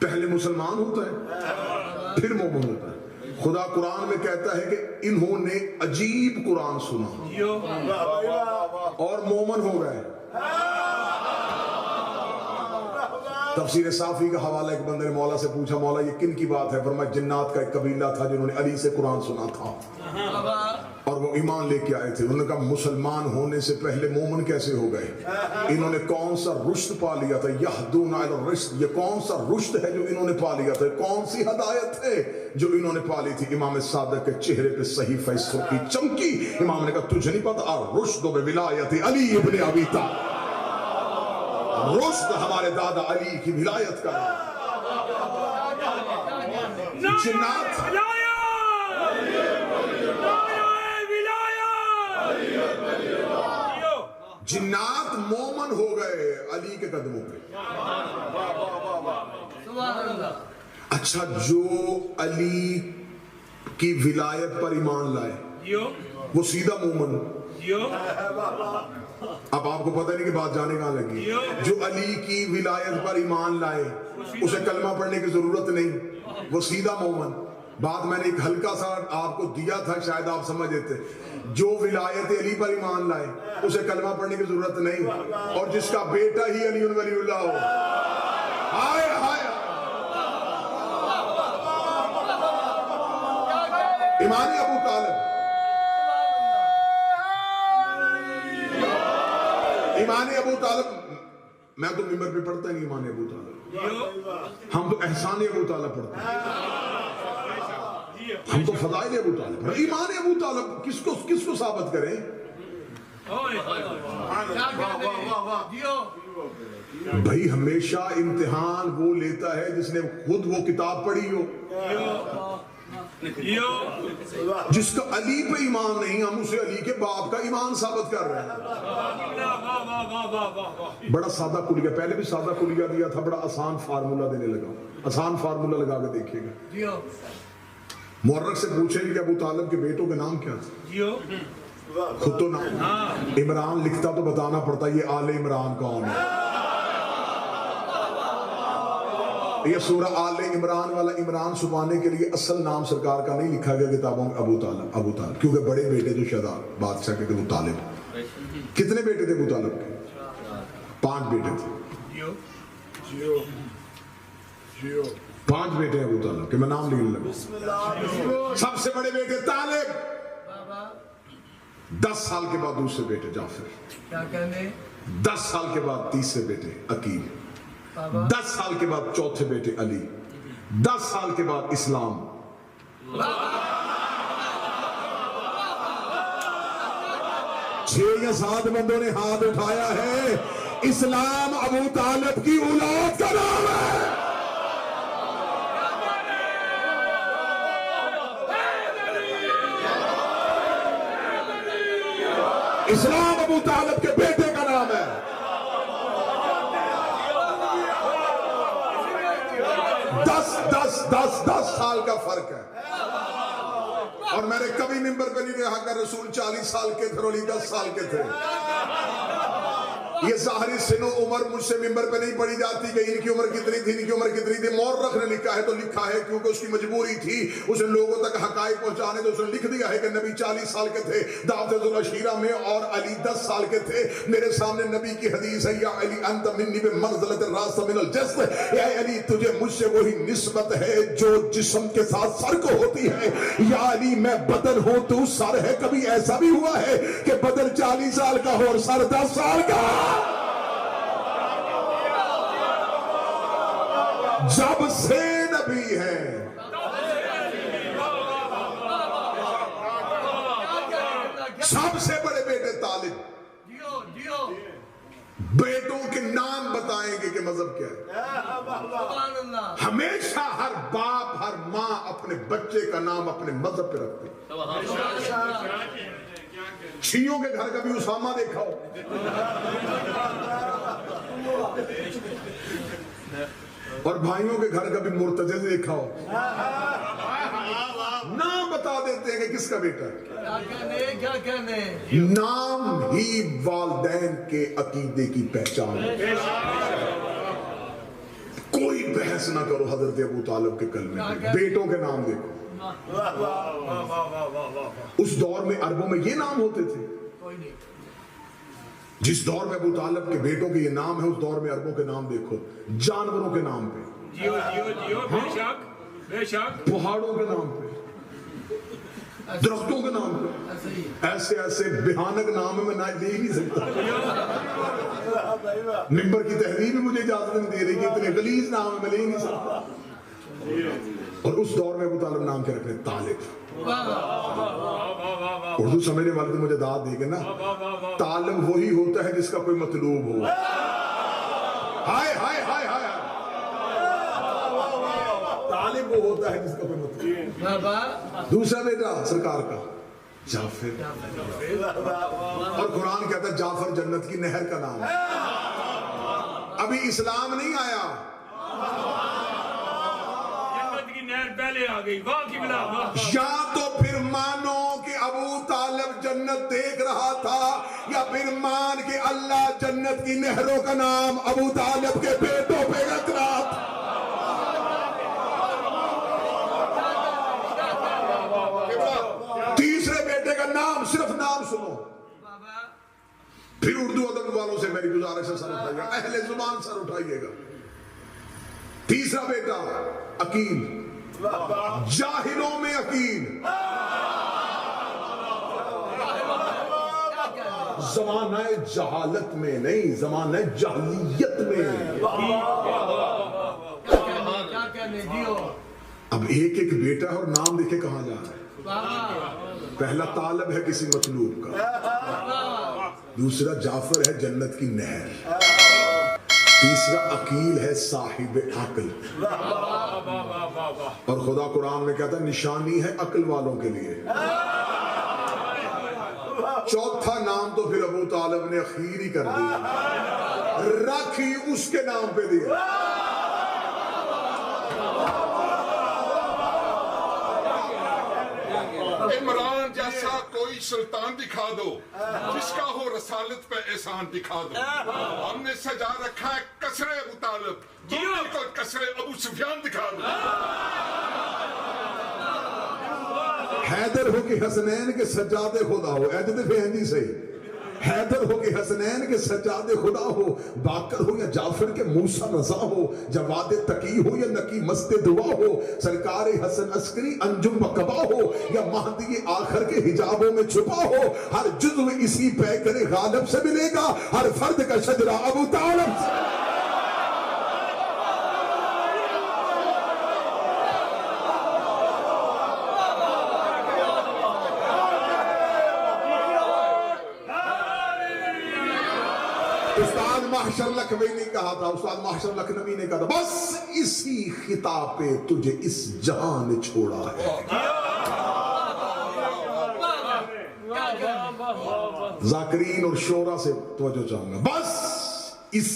پہلے مسلمان ہوتا ہے پھر مومن ہوتا ہے۔ خدا قرآن میں کہتا ہے کہ انہوں نے عجیب قرآن سنا اور مومن ہو گئے۔ تفسیر صافی کا حوالہ، ایک بندے نے مولا سے پوچھا مولا یہ کن کی بات ہے؟ فرمایا جنات کا ایک قبیلہ تھا جنہوں نے علی سے قرآن سنا تھا اور وہ ایمان لے کے آئے تھے۔ انہوں نے کہا مسلمان ہونے سے پہلے مومن کیسے ہو گئے؟ انہوں نے کون سا رشد پا لیا تھا؟ یہدون الی الرشد، یہ کون سا رشد ہے جو انہوں نے پا لیا تھا؟ کون سی ہدایت ہے جو انہوں نے پا لی تھی؟ امام صادق کے چہرے پہ صحیفہ سرخی چمکی۔ امام نے کہا تجھے نہیں پتا الرشد بولایت علی ابن ابی طالب، رشد ہمارے دادا علی کی ولایت کا جنات جنات مومن ہو گئے علی کے قدموں پہ۔ اچھا جو علی کی ولایت پر ایمان لائے وہ سیدھا مومن۔ اب آپ کو پتہ نہیں کہ بات جانے کہاں لگی۔ جو علی کی ولایت پر ایمان لائے اسے کلمہ پڑھنے کی ضرورت نہیں، وہ سیدھا مومن۔ بات میں نے ایک ہلکا سا آپ کو دیا تھا، شاید آپ سمجھ لیتے۔ جو ولایت علی پر ایمان لائے اسے کلمہ پڑھنے کی ضرورت نہیں، اور جس کا بیٹا ہی علی ولی اللہ ہو، ہائے ہائے۔ ایمان ابو طالب، ایمان ابو طالب، میں تو ممبر پہ پڑھتا نہیں ایمان ابو طالب، ہم تو احسان ابو طالب پڑھتے ہیں، ہم تو فضائل ابو طالب۔ ایمان ابو طالب کس کو ثابت کریں؟ بھائی ہمیشہ امتحان وہ لیتا ہے جس نے خود وہ کتاب پڑھی ہو. جس کا علی پہ ایمان نہیں ہم اسے علی کے باپ کا ایمان ثابت کر رہے ہیں. بڑا سادہ کلیہ، پہلے بھی سادہ کلیہ دیا تھا، بڑا آسان فارمولہ دینے لگا. آسان فارمولہ لگا کے دیکھیے گا. مورخ سے پوچھیں گے کہ ابو طالب کے بیٹوں کے نام کیا تھے؟ خود تو نام عمران لکھتا تو بتانا پڑتا یہ آل عمران کون ہے. یہ سورہ آل عمران والا عمران چھپانے کے لیے اصل نام سرکار کا نہیں لکھا گیا کتابوں میں ابو طالب، کیونکہ بڑے بیٹے جو شہزاد بادشاہ کے ابو طالب. کتنے بیٹے تھے ابو طالب کے؟ 5 بیٹے تھے. 5 بیٹے ابو طالب کے، میں نام لینے لگا. سب سے بڑے بیٹے طالب، 10 سال کے بعد دوسرے بیٹے جعفر، 10 سال کے بعد تیسرے بیٹے عقیل، 10 سال کے بعد چوتھے بیٹے علی، 10 سال کے بعد اسلام. 6 یا 7 بندوں نے ہاتھ اٹھایا ہے. اسلام ابو طالب کی اولاد کا نام ہے. اسلام ابو طالب کے بیٹے کا نام ہے. دس سال کا فرق ہے. اور میں نے کبھی ممبر پہ نہیں رہا کہ رسول 40 سال کے تھے اور علی 10 سال کے تھے. یہ ظاہری سن و عمر مجھ سے ممبر پہ نہیں پڑھی جاتی کہ ان کی عمر کتنی تھی، ان کی عمر کتنی تھی. مورخ نے لکھا ہے تو لکھا ہے کیونکہ اس کی مجبوری تھی، اس نے لوگوں تک حقائق پہنچانے، تو اس نے لکھ دیا ہے کہ نبی 40 سال کے تھے دعوت العشیرہ میں اور علی 10 سال کے تھے. میرے سامنے نبی کی حدیث ہے، یا علی انت منی بمنزلۃ الراس من الجسد، اے علی تجھے مجھ سے وہی نسبت ہے جو جسم کے ساتھ سر کو ہوتی ہے. یا علی میں بدن ہوں تو سر ہے. کبھی ایسا بھی ہوا ہے کہ بدن 40 سال کا ہو اور سر 10 سال کا؟ جب سے نبی ہے سب سے بڑے بیٹے طالب. بیٹوں کے نام بتائیں گے کہ مذہب کیا ہے. ہمیشہ ہر باپ ہر ماں اپنے بچے کا نام اپنے مذہب پہ رکھتے. شیعوں کے گھر کبھی اسامہ دیکھا ہو؟ اور بھائیوں کے گھر کبھی مرتضی دیکھا ہو؟ نام بتا دیتے ہیں کہ کس کا بیٹا ہے. نام ہی والدین کے عقیدے کی پہچان ہے. کوئی بحث نہ کرو حضرت ابو طالب کے کلمے میں، بیٹوں کے نام دیکھو. اس دور میں عربوں میں یہ نام ہوتے تھے. جس دور میں ابو طالب کے بیٹوں کے یہ نام ہے، اس دور میں عربوں کے نام دیکھو. جانوروں کے نام پہ، پہاڑوں کے نام پہ، درختوں کے نام پہ. ایسے ایسے بھیانک نام ہے میں نہ لے ہی نہیں سکتا. ممبر کی تحریر بھی مجھے اجازت نہیں دے رہی کہ اتنے غلیظ نام ہے میں لے ہی نہیں سکتا. اور اس دور میں ابو طالب نام کیا رکھنے؟ طالب. اردو سمجھنے والے تو مجھے داد دے گے نا. طالب وہی ہوتا ہے جس کا کوئی مطلوب ہو. ہائے ہائے ہائے ہائے. طالب وہ ہوتا ہے جس کا کوئی مطلوب. دوسرا بیٹا سرکار کا جعفر. اور قرآن کہتا ہے جعفر جنت کی نہر کا نام ہے. ابھی اسلام نہیں آیا، پہلے آ گئی. واہ کی بلا واہ. یا تو پھر مانو کہ ابو طالب جنت دیکھ رہا تھا، یا پھر مان کہ اللہ جنت کی نہروں کا نام ابو طالب کے بیٹوں پہ رکھ رہا تھا. تیسرے بیٹے کا نام، صرف نام سنو. پھر اردو ادب والوں سے میری گزارش ہے سر اٹھائیے گا، اہل زبان سر اٹھائیے گا. تیسرا بیٹا عقیل، جاہلوں میں عقیل. زمانہ جہالت میں نہیں، زمانہ جاہلیت میں. اب ایک ایک بیٹا اور نام دیکھے کہاں جا رہا ہے. پہلا طالب ہے کسی مطلوب کا، دوسرا جعفر ہے جنت کی نہر، تیسرا عقیل ہے صاحب عقل، اور خدا قرآن میں کہتا ہے نشانی ہے عقل والوں کے لیے۔ چوتھا نام تو پھر ابو طالب نے اخیر ہی کر دیا، رکھ ہی اس کے نام پہ دیا۔ عمران جیسا کوئی سلطان دکھا دو جس کا ہو رسالت پہ احسان دکھا دو۔ ہم نے سجا رکھا ہے کسر ابو طالب، تم کو کسر ابو سفیان دکھا دو۔ حیدر ہو کہ حسنین کے سجاد خدا ہو، ایجد فہندی سے حیدر ہو کہ حسنین کے سجاد خدا ہو، باقر ہو یا جعفر کے موسیٰ رضا ہو، جواد تقی ہو یا نقی مست دعا ہو، سرکار حسن عسکری انجم بقبا ہو یا مہدی آخر کے حجابوں میں چھپا ہو، ہر جزو اسی پیکر غالب سے ملے گا، ہر فرد کا شجرہ ابو طالب سے۔ استاد محشر لکھوی نے کہا تھا، استاد محشر لکھنوی نے کہا تھا، بس اسی خطاب پہ تجھے اس جہاں نے چھوڑا ہے۔ ذاکرین اور شعراء سے توجہ چاہوں گا، بس اس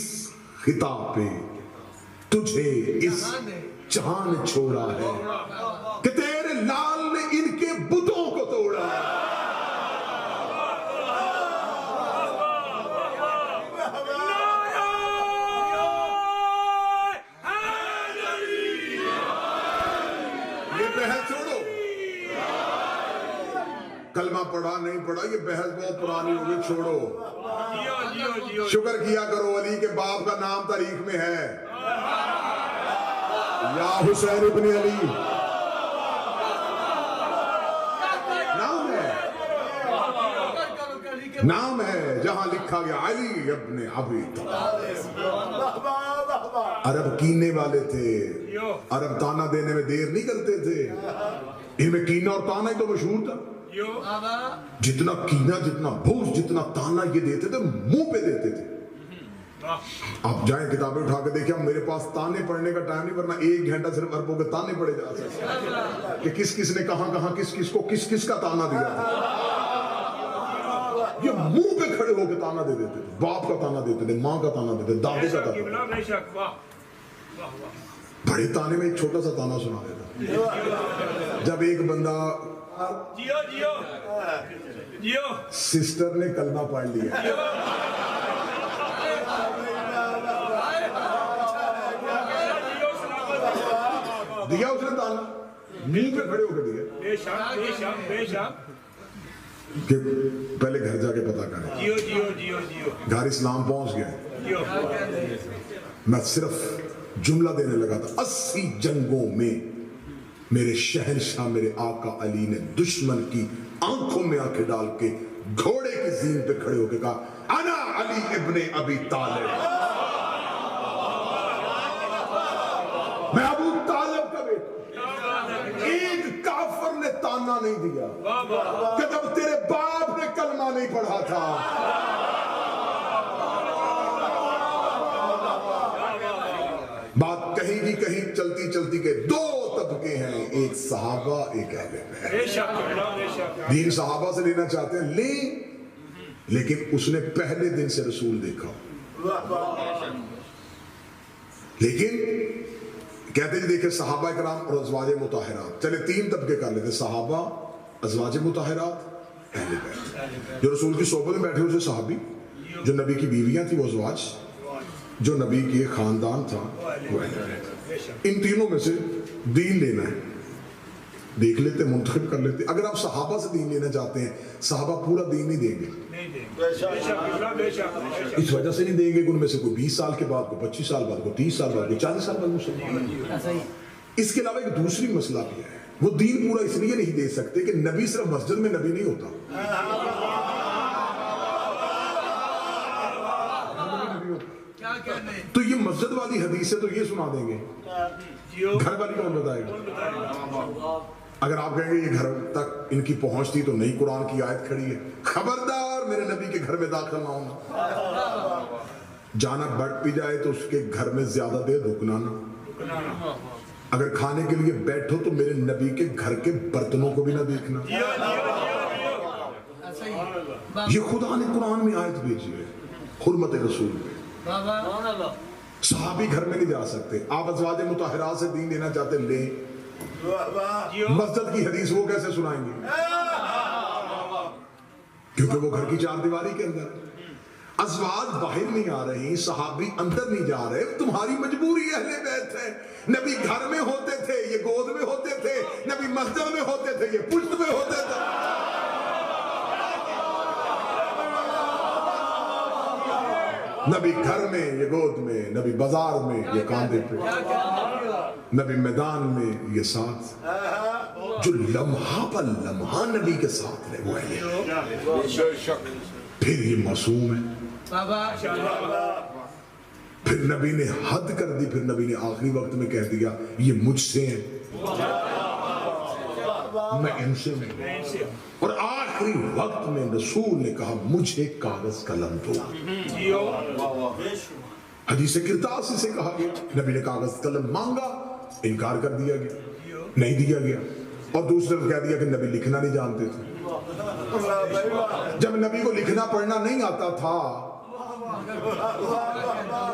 خطاب پہ تجھے اس جہاں نے چھوڑا ہے کہ تیرے لال نے ان کے بتوں کو توڑا ہے۔ کلمہ پڑھا نہیں پڑھا یہ بحث بہت پرانی ہوگی، چھوڑو۔ شکر کیا کرو علی کے باپ کا نام تاریخ میں ہے، یا حسین ابن علی نام ہے، نام ہے جہاں لکھا گیا علی ابن ابی طالب۔ عرب کینے والے تھے، عرب تانا دینے میں دیر نہیں کرتے تھے، ان میں کینہ اور تانا ہی تو مشہور تھا۔ جتنا کینہ، جتنا بغض، جتنا تانا یہ دیتے تھے منہ پہ دیتے تھے۔ آپ جائیں کتابیں اٹھا کے دیکھیں، میرے پاس تانے پڑھنے کا ٹائم نہیں، ورنہ 1 گھنٹہ صرف عربوں کے تانے پڑھے جا سکتے کہ کس کس نے کہاں کہاں کس کس کو کس کس کا تانا دیا تھا۔ یہ منہ پہ کھڑے ہو کے تانا دے دیتے تھے، باپ کا تانا دیتے تھے، ماں کا تانا دیتے تھے، دادے کا تانا۔ بڑے تانے میں ایک چھوٹا سا تانا سنا دیتا، جب ایک بندہ سسٹر نے کلمہ پڑھ لیا، دیا اس نے تانا، منہ پہ کھڑے ہو کے دیا کہ پہلے گھر جا کے پتا کریں۔ گھر اسلام پہنچ گئے، میں صرف جملہ دینے لگا تھا، 80 جنگوں میں میرے شہنشاہ میرے آقا علی نے دشمن کی آنکھوں میں آنکھیں ڈال کے گھوڑے کی زین پہ کھڑے ہو کے کہا انا علی ابن ابی طالب، میں ابو طالب کا بیٹا۔ ایک کافر نے تانا نہیں دیا کہ جب تیرے باپ نے کلمہ نہیں پڑھا تھا۔ بات کہیں بھی کہیں چلتی چلتی کہ 2 طبقے ہیں، ایک صحابہ ایک اہل بیت۔ دین صحابہ سے لینا چاہتے ہیں لیں، لیکن اس نے پہلے دن سے رسول دیکھا، لیکن کہتے ہیں دیکھیں صحابہ اکرام اور ازواج مطہرات، چلے 3 طبقے کر لیتے، صحابہ، ازواج مطہرات، اہل بیت۔ جو رسول کی صحبت میں بیٹھے ہوئے صحابی، جو نبی کی بیویاں تھی وہ ازواج، جو نبی کے خاندان تھا وہ اہل بیت۔ ان تینوں میں سے دین لینا ہے، دیکھ لیتے، منتخب کر لیتے۔ اگر آپ صحابہ سے دین لینا چاہتے ہیں، صحابہ پورا دین نہیں دیں گے، اس وجہ سے نہیں دیں گے کہ ان میں سے کوئی 20 سال کے بعد، کوئی 25 سال بعد، کوئی 30 سال بعد، کوئی 40 سال بعد مسلمان۔ اس کے علاوہ ایک دوسری مسئلہ بھی ہے، وہ دین پورا اس لیے نہیں دے سکتے کہ نبی صرف مسجد میں نبی نہیں ہوتا، تو یہ مسجد والی حدیث ہے تو یہ سنا دیں گے، گھر والی کون بتائے گا؟ اگر آپ کہیں گے یہ گھر تک ان کی پہنچ تھی تو نئی قرآن کی آیت کھڑی ہے، خبردار میرے نبی کے گھر میں داخل نہ ہونا، جانا بٹ بھی جائے تو اس کے گھر میں زیادہ دیر رکنا نہ، اگر کھانے کے لیے بیٹھو تو میرے نبی کے گھر کے برتنوں کو بھی نہ دیکھنا۔ یہ خدا نے قرآن میں آیت بھیجی ہے حرمت رسول پہ۔ صحابی گھر میں نہیں جا سکتے، آپ ازواج مطہرات سے دین لینا چاہتے لیں، مسجد کی حدیث وہ کیسے سنائیں گے؟ کیونکہ وہ گھر کی چار دیواری کے اندر، ازواج باہر نہیں آ رہی، صحابی اندر نہیں جا رہے، تمہاری مجبوری اہل بیت ہے۔ نبی گھر میں ہوتے تھے، یہ گود میں ہوتے تھے، نبی مسجد میں ہوتے تھے، یہ پشت میں ہوتے تھے۔ نبی گھر میں، یہ گود میں، نبی بازار میں، یہ کاندھے پہ، نبی میدان میں، یہ ساتھ، جو لمحہ پر لمحہ نبی کے ساتھ رہے وہ ہے۔ پھر یہ معصوم ہے، پھر نبی نے حد کر دی، پھر نبی نے آخری وقت میں کہہ دیا یہ مجھ سے ہیں، میں ان سے نہیں، اور آخری وقت میں رسول نے کہا مجھے کاغذ قلم دو۔ حدیث کرتاسی سے کہا گیا، نبی نے کاغذ قلم مانگا، انکار کر دیا گیا، نہیں دیا گیا، اور دوسرے نے کہہ دیا کہ نبی لکھنا نہیں جانتے تھے۔ جب نبی کو لکھنا پڑھنا نہیں آتا تھا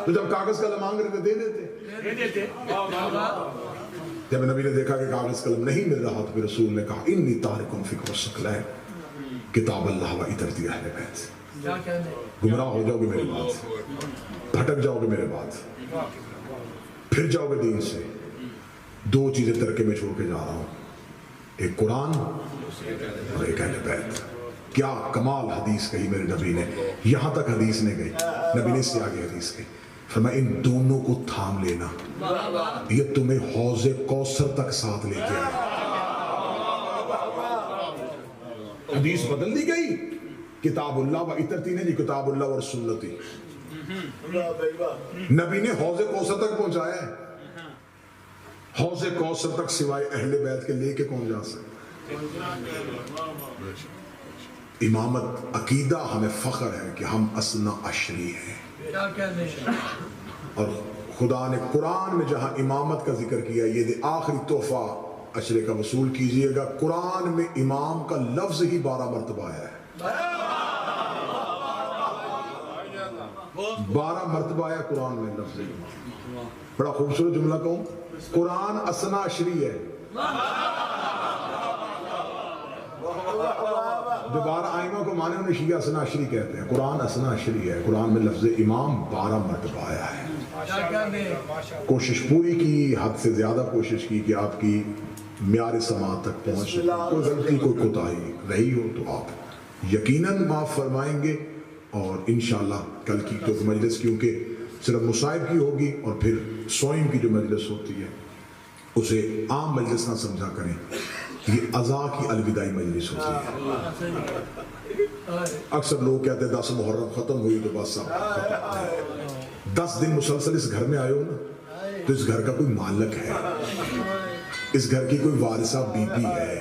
تو جب کاغذ قلم مانگ رہے تھے دے دیتے۔ جب نبی نے دیکھا کہ کاغذ قلم نہیں مل رہا تو پھر رسول نے کہا انی تارک فیکم الثقلین، کتاب اللہ و اطرتی اہل بیت۔ گمراہ ہو جاؤ گے میرے بعد، بھٹک جاؤ گے میرے بعد، پھر جاؤ گے دین سے۔ دو چیزیں ترکے میں چھوڑ کے جا رہا ہوں، ایک قرآن اور ایک اہل بیت۔ کیا کمال حدیث کہی میرے نبی نے، یہاں تک حدیث نے گئی، نبی نے اس سے آگے حدیث کہی، فرمایا ان دونوں کو تھام لینا، یہ تمہیں حوض کوثر تک ساتھ لے کے آئے۔ حدیث بدل دی گئی، کتاب اللہ و اطرتی نے، کتاب اللہ اور سنتی، نبی نے حوض کوثر تک پہنچایا ہے۔ حوض کوثر تک سوائے اہل بیت کے لے کے کون جا سکتا؟ امامت عقیدہ ہمیں فخر ہے کہ ہم اثنا عشری ہیں، اور خدا نے قرآن میں جہاں امامت کا ذکر کیا، یہ آخری تحفہ عشرے کا وصول کیجئے گا، قرآن میں امام کا لفظ ہی 12 مرتبہ آیا ہے، 12 مرتبہ آیا قرآن میں لفظ امام۔ بڑا خوبصورت جملہ کہوں، قرآن اثنا عشری ہے، جو 12 آئمہ کو مانے انہیں شیعہ اثنا عشری کہتے ہیں، قرآن اثنا عشری ہے، قرآن میں لفظ امام 12 مرتبہ آیا ہے۔ کوشش پوری کی، حد سے زیادہ کوشش کی کہ آپ کی معیار سماعت تک پہنچ، کوئی غلطی کوئی کوتاہی رہی ہو تو آپ یقیناً معاف فرمائیں گے، اور انشاءاللہ کل کی تو مجلس کیونکہ صرف مصائب کی ہوگی، اور پھر سوئم کی جو مجلس ہوتی ہے اسے عام مجلس نہ سمجھا کریں، یہ عزا کی الوداعی مجلس ہوتی ہے۔ اکثر لوگ کہتے ہیں 10 محرم ختم ہوئی تو بس اب ختم، 10 دن مسلسل اس گھر میں آئے ہو نا تو اس گھر کا کوئی مالک ہے، اس گھر کی کوئی وارثہ بی بی ہے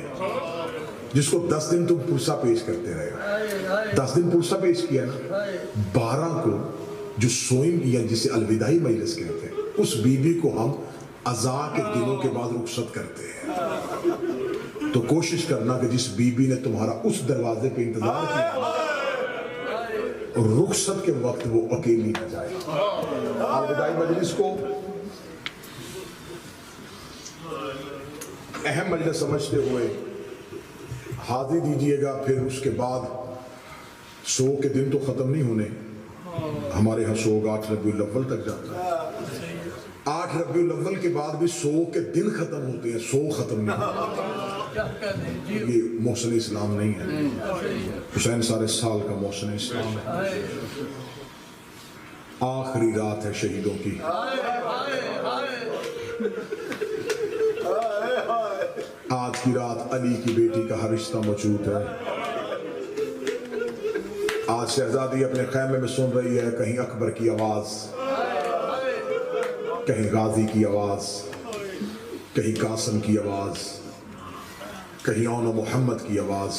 جس کو 10 دن تم پرسہ پیش کرتے رہے ہو، 10 دن پرسہ پیش کیا نا، 12 کو جو سوئم یا جسے الوداعی مجلس کہتے ہیں، اس بی بی کو ہم عزا کے دنوں کے بعد رخصت کرتے ہیں۔ تو کوشش کرنا کہ جس بی بی نے تمہارا اس دروازے پہ انتظار کیا، رخصت کے وقت وہ اکیلی نہ جائے۔ الوداعی مجلس کو اہم مجلس سمجھتے ہوئے حاضری دیجئے گا، پھر اس کے بعد 100 کے دن تو ختم نہیں ہونے، ہمارے ہاں 100 8 ربیع الاول تک جاتا ہے، 8 ربیع الاول کے بعد بھی 100 کے دن ختم ہوتے ہیں، 100 ختم نہیں ہوتے۔ یہ محسن اسلام نہیں ہے، حسین سارے سال کا محسن اسلام ہے۔ آخری رات ہے شہیدوں کی، آج کی رات علی کی بیٹی کا ہر رشتہ موجود ہے۔ آج شہزادی اپنے خیمے میں سن رہی ہے کہیں اکبر کی آواز، کہیں غازی کی آواز، کہیں قاسم کی آواز، کہیں آنا محمد کی آواز.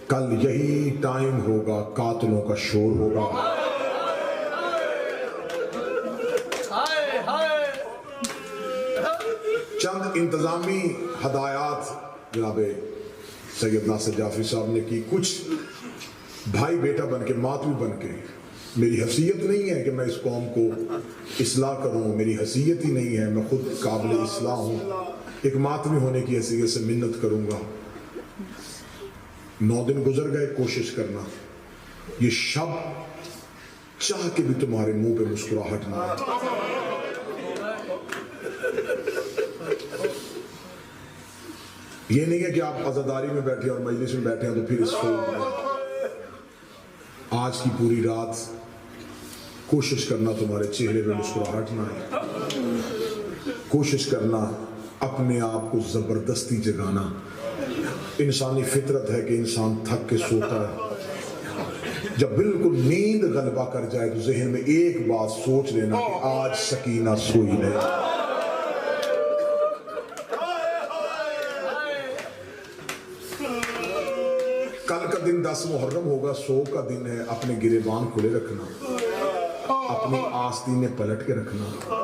کل یہی ٹائم ہوگا قاتلوں کا شور ہوگا. چند انتظامی ہدایات جناب سید ناصر جعفری صاحب نے کی. کچھ بھائی بیٹا بن کے ماتمی بن کے, میری حیثیت نہیں ہے کہ میں اس قوم کو اصلاح کروں, میری حیثیت ہی نہیں ہے, میں خود قابل اصلاح ہوں. ایک ماتمی ہونے کی حیثیت سے منت کروں گا. 9 دن گزر گئے کوشش کرنا. یہ شب چاہ کے بھی تمہارے منہ پہ مسکراہٹ نہ آئے. یہ نہیں ہے کہ آپ عزاداری میں بیٹھے اور مجلس میں بیٹھے ہیں تو پھر اس کو آج کی پوری رات کوشش کرنا تمہارے چہرے پہ مسکراہٹ نہ آئے. کوشش کرنا اپنے آپ کو زبردستی جگانا. انسانی فطرت ہے کہ انسان تھک کے سوتا ہے. جب بالکل نیند غلبہ کر جائے تو ذہن میں ایک بات سوچ لینا کہ آج سکینہ سوئی نہیں. کل کا دن 10 محرم ہوگا, 100 کا دن ہے. اپنے گریبان کھلے رکھنا, اپنی آستینیں پلٹ کے رکھنا.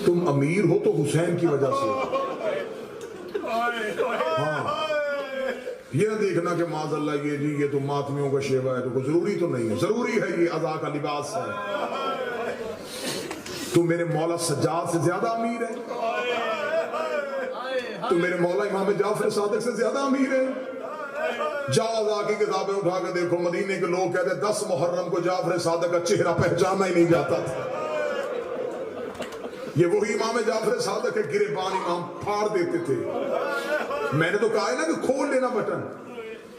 تم امیر ہو تو حسین کی وجہ سے. ہاں, یہ نہ دیکھنا کہ معاذ اللہ یہ تو ماتمیوں کا شیوا ہے, تو کوئی ضروری تو نہیں ہے. ضروری ہے, یہ عزا کا لباس ہے. تم میرے مولا سجاد سے زیادہ امیر ہے, تم میرے مولا امام جعفر صادق سے زیادہ امیر ہے. جاؤ عزا کی کتابیں اٹھا کے دیکھو, مدینے کے لوگ کہتے 10 محرم کو جعفر صادق کا چہرہ پہچانا ہی نہیں جاتا تھا. یہ وہی امام جعفر صادق کے گریبان امام پھاڑ دیتے تھے. میں نے تو کہا ہے نا کہ کھول لینا بٹن.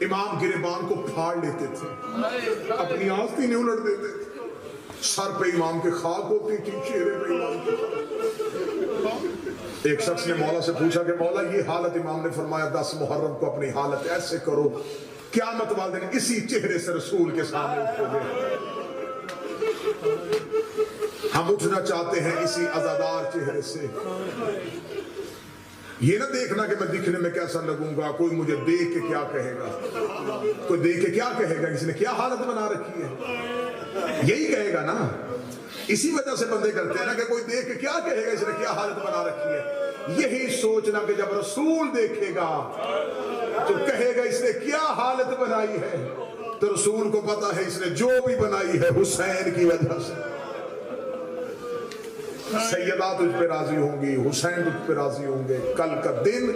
امام گریبان کو پھاڑ لیتے تھے, اپنی آستینیں الٹ دیتے تھے. سر پہ امام کے خاک ہوتی تھی, چہرے پہ امام کی خاک. ایک شخص نے مولا سے پوچھا کہ مولا یہ حالت, امام نے فرمایا 10 محرم کو اپنی حالت ایسے کرو قیامت والے دن اسی چہرے سے رسول کے سامنے اٹھو گے. ہم اٹھنا چاہتے ہیں اسی عزادار چہرے سے. یہ نہ دیکھنا کہ میں دکھنے میں کیسا لگوں گا, کوئی مجھے دیکھ کے کیا کہے گا, کوئی دیکھ کے کیا کہے گا, اس نے کیا حالت بنا رکھی ہے, یہی کہے گا نا. اسی وجہ سے بندے کرتے ہیں نا کہ کوئی دیکھ کے کیا کہے گا, اس نے کیا حالت بنا رکھی ہے. یہی سوچنا کہ جب رسول دیکھے گا تو کہے گا اس نے کیا حالت بنائی ہے, تو رسول کو پتا ہے اس نے جو بھی بنائی ہے حسین کی وجہ سے. سیدہ تجھ پہ راضی ہوں گی, حسین تجھ پہ راضی ہوں گے. کل کا دن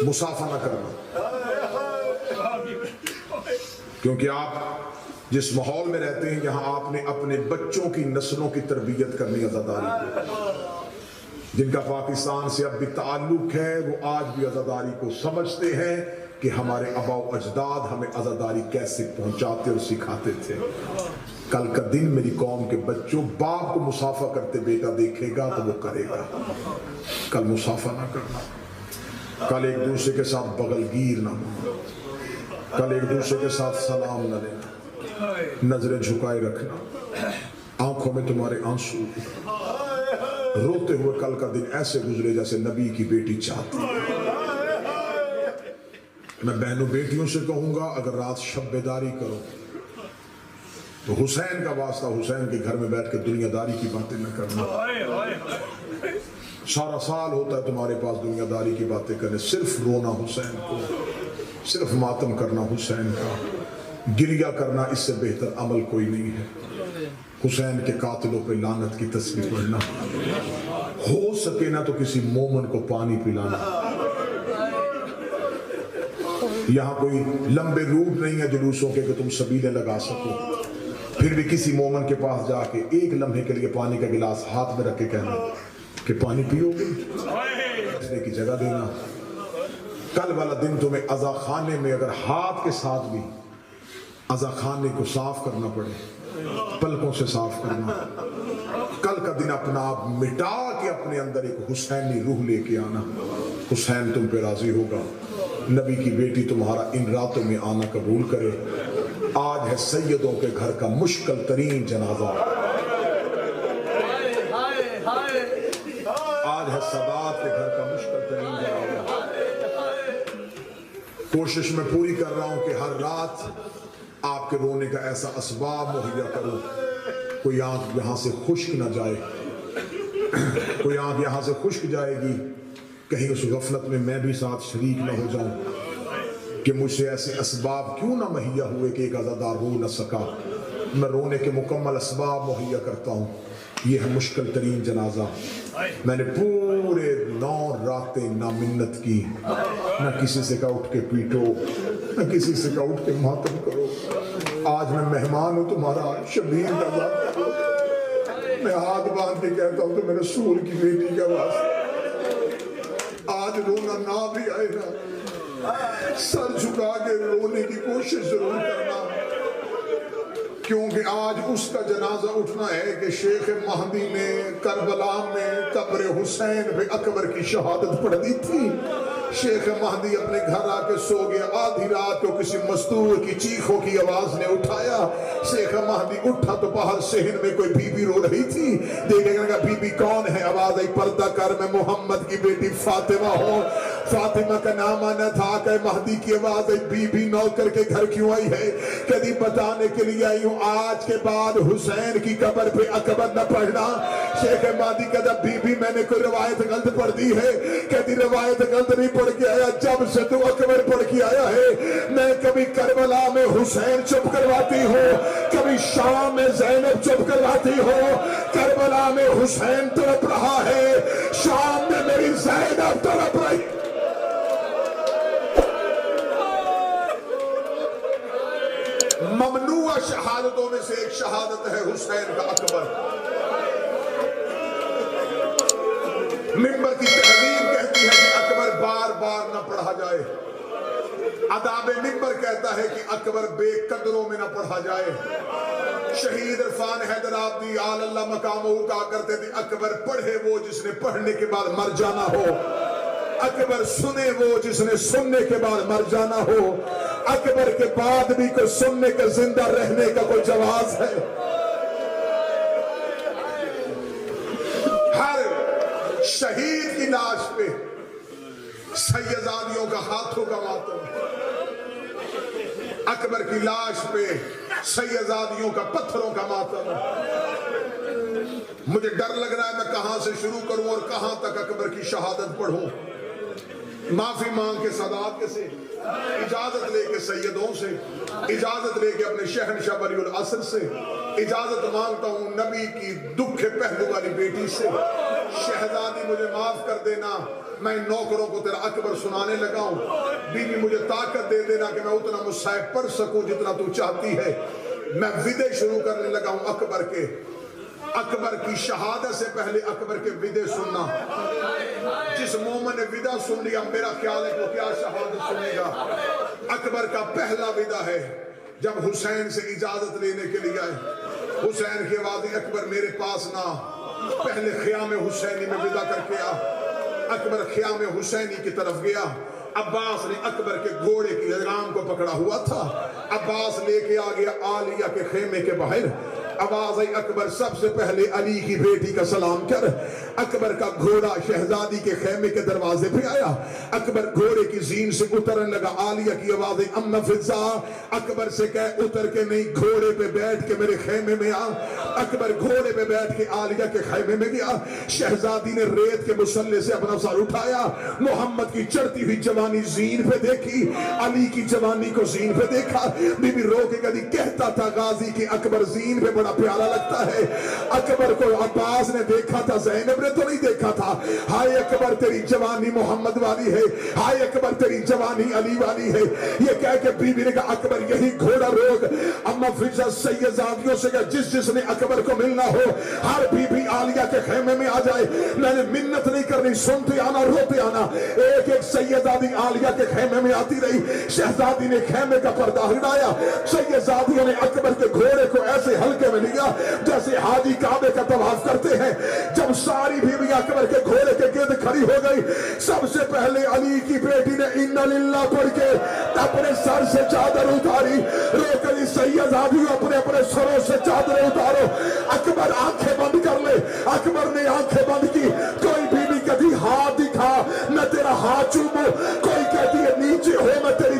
مسافہ نہ کرنا, کیونکہ آپ جس ماحول میں رہتے ہیں یہاں آپ نے اپنے بچوں کی نسلوں کی تربیت کرنی عزاداری کو. جن کا پاکستان سے اب بھی تعلق ہے وہ آج بھی عزاداری کو سمجھتے ہیں کہ ہمارے آباء و اجداد ہمیں عزاداری کیسے پہنچاتے اور سکھاتے تھے. کل کا دن میری قوم کے بچوں باپ کو مسافہ کرتے بیٹا دیکھے گا تو وہ کرے گا. کل مسافہ نہ کرنا, کل ایک دوسرے کے ساتھ بغل گیر نہ ہونا, کل ایک دوسرے کے ساتھ سلام نہ لینا, نظریں جھکائے رکھنا, آنکھوں میں تمہارے آنسو, روتے ہوئے کل کا دن ایسے گزرے جیسے نبی کی بیٹی چاہتی. میں بہنوں بیٹیوں سے کہوں گا اگر رات شب بیداری کرو تو حسین کا واسطہ حسین کے گھر میں بیٹھ کے دنیا داری کی باتیں نہ کرنا. سارا سال ہوتا ہے تمہارے پاس دنیا داری کی باتیں کرنے, صرف رونا حسین کو, صرف ماتم کرنا حسین کا, گریہ کرنا, اس سے بہتر عمل کوئی نہیں ہے. حسین کے قاتلوں پہ لعنت کی تسبیح پڑھنا, ہو سکے نہ تو کسی مومن کو پانی پلانا. یہاں کوئی لمبے روٹ نہیں ہے جلوسوں کے کہ تم سبیلیں لگا سکو, پھر بھی کسی مومن کے پاس جا کے ایک لمحے کے لیے پانی کا گلاس ہاتھ میں رکھ کے کہنا کہ پانی پیو گے, بیٹھنے کی جگہ دینا. کل والا دن تمہیں عزا خانے میں اگر ہاتھ کے ساتھ بھی عزا خانے کو صاف کرنا پڑے, پلکوں سے صاف کرنا, کل کا دن اپنا آپ مٹا کے اپنے اندر ایک حسینی روح لے کے آنا. حسین تم پہ راضی ہوگا, نبی کی بیٹی تمہارا ان راتوں میں آنا قبول کرے. آج ہے سیدوں کے گھر کا مشکل ترین جنازہ, آج ہے سادات کے گھر کا مشکل ترین جنازہ. کوشش میں پوری کر رہا ہوں کہ ہر رات آپ کے رونے کا ایسا اسباب مہیا کروں، کوئی آنکھ یہاں سے خشک نہ جائے، کوئی آنکھ یہاں سے خشک جائے گی، کہیں اس غفلت میں میں بھی ساتھ شریک نہ ہو جاؤں کہ مجھ سے ایسے اسباب کیوں نہ مہیا ہوئے کہ ایک عزادار رو نہ سکا۔ میں رونے کے مکمل اسباب مہیا کرتا ہوں۔ یہ ہے مشکل ترین جنازہ۔ میں نے پورے 9 راتیں نہ منت کی، نہ کسی سے کہا اٹھ کے پیٹو، نہ کسی سے کہا اٹھ کے ماتم کرو۔ آج میں مہمان ہوں تمہارا، شبیر کا ذات کرو۔ میں ہاتھ باندھ کے کہتا ہوں تو میرے رسول کی بیٹی کا واسطہ آج رونا نہ بھی آئے نا، سر جھکا کے رونے کی کوشش ضرور کرنا، کیونکہ آج اس کا جنازہ اٹھنا ہے کہ شیخ مہدی نے کربلا میں قبر حسین پہ اکبر کی شہادت پڑھ دی تھی۔ شیخ مہدی اپنے گھر آ کے سو گیا، آدھی رات کو کسی مزدور کی چیخوں کی آواز نے اٹھایا۔ شیخ مہدی اٹھا تو باہر صحن میں کوئی بی بی رو رہی تھی۔ دیکھے گا بی بی کون ہے؟ آواز آئی پردہ کر، میں محمد کی بیٹی فاطمہ ہوں۔ فاطمہ کا نام آنا تھا کہ مہدی کی آواز آئی، بی بی نوکر کے گھر کیوں آئی ہے؟ کدی بتانے کے لیے آئی ہوں آج کے بعد حسین کی قبر پہ اکبر نہ پڑھنا۔ شیخ مہدی کہتا بی بی میں نے کوئی روایت غلط پڑھ دی ہے؟ کہتی روایت غلط نہیں پڑھ کے آیا، جب سے تو اکبر پڑھ کے آیا ہے میں کبھی کربلا میں حسین چپ کرواتی ہوں، کبھی شام میں زینب چپ کرواتی ہوں۔ کربلا میں حسین تڑپ رہا ہے، شام میں میری زینب تڑپ رہی۔ ممنوع شہادتوں میں سے ایک شہادت ہے حسین کا اکبر۔ منبر کی تحریر کہتی ہے کہ اکبر بار بار نہ پڑھا جائے، آداب منبر کہتا ہے کہ اکبر بے قدروں میں نہ پڑھا جائے۔ شہید عرفان حیدر آبادی آل اللہ مقامہ کہا کرتے تھے اکبر پڑھے وہ جس نے پڑھنے کے بعد مر جانا ہو، اکبر سنے وہ جس نے سننے کے بعد مر جانا ہو۔ اکبر کے بعد بھی کوئی سننے کا زندہ رہنے کا کوئی جواز ہے؟ ہر شہید کی لاش پہ سیدزادیوں کا ہاتھوں کا ماتم، اکبر کی لاش پہ سیدزادیوں کا پتھروں کا ماتم۔ مجھے ڈر لگ رہا ہے میں کہاں سے شروع کروں اور کہاں تک اکبر کی شہادت پڑھوں۔ معافی مانگ کے سادات کے سے، اجازت لے کے سیدوں سے، اجازت لے کے اپنے شہنشاہ ولی العصر سے، اجازت مانگتا ہوں نبی کی دکھ پہلو والی بیٹی سے، شہزادی مجھے معاف کر دینا، میں نوکروں کو تیرا اکبر سنانے لگا ہوں، بی بی مجھے طاقت دے دینا کہ میں اتنا مصحف پڑھ سکوں جتنا تو چاہتی ہے۔ میں ودے شروع کرنے لگا ہوں اکبر کے۔ اکبر کی شہادت سے پہلے اکبر کے ودے سننا۔ جس مومن نے ودا سن لیا میرا خیال ہے وہ کیا شہادت سنے گا۔ اکبر کا پہلا ودا ہے جب حسین سے اجازت لینے کے لیے آئے، حسین کی آواز اکبر میرے پاس نہ، پہلے خیام حسینی میں ودا کر کے آ۔ اکبر خیام حسینی کی طرف گیا، عباس نے اکبر کے گھوڑے کی لگام کو پکڑا ہوا تھا، عباس لے کے آ گیا عالیہ کے خیمے کے باہر۔ آواز آئی اکبر سب سے پہلے علی کی بیٹی کا سلام کر۔ اکبر کا گھوڑا شہزادی کے خیمے کے دروازے پہ آیا، اکبر گھوڑے کی زین سے اترنے لگا، عالیہ کی آواز آئی ام فضا، اکبر سے کہے اتر کے نہیں گھوڑے پہ بیٹھ کے میرے خیمے میں آ۔ اکبر گھوڑے پہ بیٹھ کے عالیہ کے خیمے میں گیا، شہزادی نے ریت کے مسلح سے اپنا سر اٹھایا، محمد کی چڑھتی ہوئی جوانی زین پہ دیکھی، علی کی جوانی کو زین پہ دیکھا، بی بی رو کے کدی کہتا تھا غازی کی اکبر زین پہ بڑا پیارا لگتا ہے۔ اکبر کو عباس نے دیکھا تھا، زینب نے تو نہیں دیکھا تھا۔ ہائے اکبر تیری جوانی محمد والی ہے، ہائے اکبر تیری جوانی علی والی ہے۔ یہ کہہ کے بی بی نے کہا اکبر یہی گھوڑا روک۔ اما فضا سیدزادیوں سے کہا جس جس نے اکبر کو ملنا ہو ہر بی بی عالیہ کے خیمے میں آ جائے، میں نے منت نہیں کرنی، سنتے آنا روتے آنا۔ ایک ایک سیدزادی عالیہ کے خیمے میں آتی رہی، شہزادی نے خیمے کا پردہ ہٹایا، سیدزادیوں نے اکبر کے گھوڑے کو ایسے ہلکے میں لیا جیسے حاجی کعبے کا طواف کرتے ہیں۔ جب ساری بیویاں اکبر کے گھوڑے کے گرد کھڑی ہو گئی، سب سے پہلے علی کی بیٹی نے اِنَّ لِلَّهِ پڑھ کے اپنے سر سے چادر اتاری۔ روکلی سیدزادیوں اپنے اپنے سروں سے چادر اتارو، اکبر آنکھیں بند کر لے۔ اکبر نے آنکھیں بند کی، کوئی بیوی کہتی ہاتھ دکھا میں تیرا ہاتھ چوموں، کوئی کہتی ہے نیچے ہو میں تیری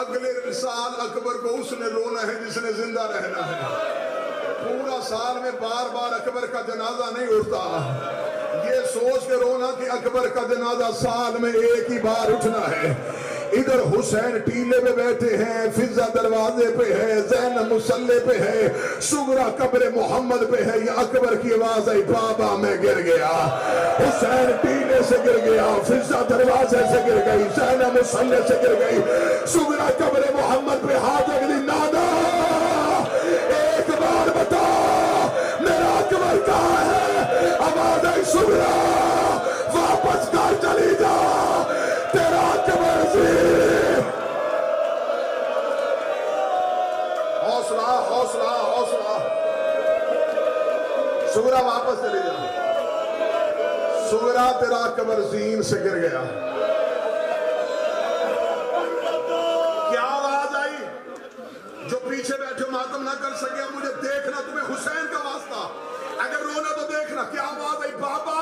اگلے سال اکبر کو اس نے رونا ہے جس نے زندہ رہنا ہے. پورا سال میں بار بار اکبر کا جنازہ نہیں اٹھتا. یہ سوچ کے رونا کہ اکبر کا جنازہ سال میں ایک ہی بار اٹھنا ہے. ادھر حسین ٹیلے پہ بیٹھے ہیں, فضہ دروازے پہ ہے, زینب مصلے پہ ہے, سغرا قبر محمد پہ ہے. یہ اکبر کی آواز آئی, بابا میں گر گیا. حسین ٹیلے سے گر گیا, فضہ دروازے سے گر گئی, زینب مصلے سے گر گئی, سغرا قبر محمد پہ ہاتھ رکھ دی. نانا ایک بار بتا میرا اکبر کہاں ہے؟ آواز آئی, سغرا واپس گھر چلی جا, تیرا اکبر حوصلہ حوصلہ حوصلہ. سغرا واپس چلی جا. سغرا تیرا اکبر زین سے گر گیا. کیا آواز آئی؟ جو پیچھے بیٹھے ماتم نہ کر سکے, مجھے دیکھنا, تمہیں حسین کا واسطہ, اگر رونا تو دیکھنا. کیا آواز آئی؟ بابا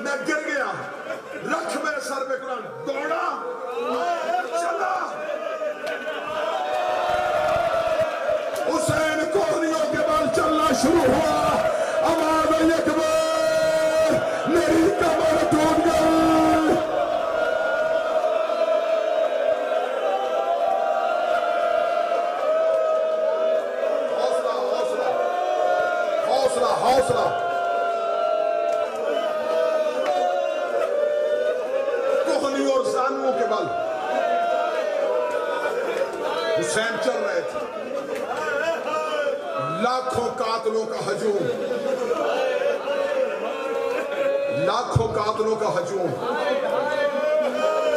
میں گر گیا, رکھ میرے سر پہ قرآن. دوڑا چلا. حسین کوہنیوں کے بال چلنا شروع ہوا. آواز آئی, اکبر میری کمر ٹوٹ گئی. حوصلہ حوصلہ حوصلہ حوصلہ. کوہنی اور زانووں کے بل حسین چل رہے تھے. لاکھوں قاتلوں کا ہجوم, لاکھوں قاتلوں کا ہجوم.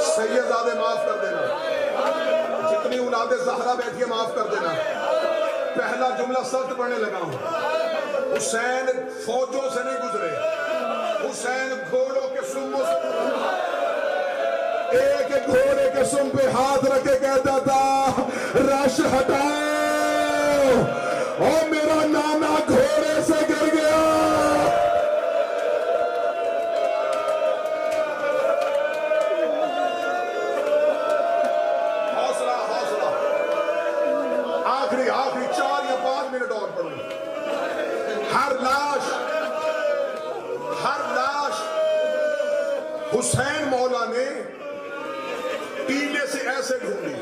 سیدزادے معاف کر دینا, جتنی اولاد زہرا بیٹھی ہے معاف کر دینا. پہلا جملہ سخت پڑھنے لگا ہوں. حسین فوجوں سے نہیں گزرے, حسین گھوڑوں کے سموں سے. ایک ایک گھوڑے کے سم پہ ہاتھ رکھے کہتا تھا, رش ہٹاؤ, اور میرا نانا گھوڑے سے گر گیا. حوصلہ حوصلہ. آخری 4 یا 5 منٹ اور پڑھوں. ہر لاش حسین مولا نے ٹیلے سے ایسے ڈھونڈی.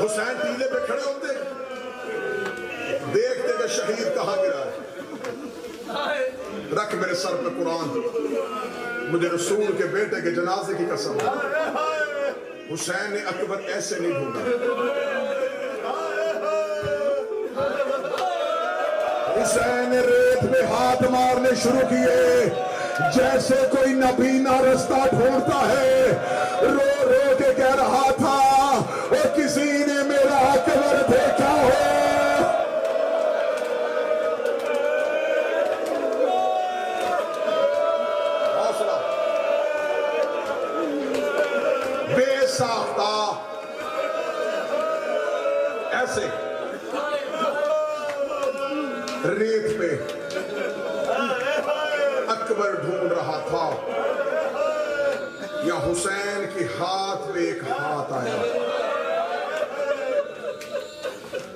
حسین ٹیلے پہ کھڑے ہوتے, دیکھتے کہ شہید کہاں گرا ہے. رکھ میرے سر پہ قرآن, مجھے رسول کے بیٹے کے جنازے کی قسم. حسین نے اکبر ایسے نہیں ڈھونڈا. حسین نے ریت میں ہاتھ مارنے شروع کیے جیسے کوئی نبینا رستہ ڈھونڈتا ہے. رو رو کے کہہ رہا تھا, اور کسی نے میرا اکبر دیکھا ہو. حوصلہ. بے ساختہ ایسے ریت پہ اکبر ڈھونڈ رہا تھا. یا حسین کے ہاتھ پہ ایک ہاتھ آیا.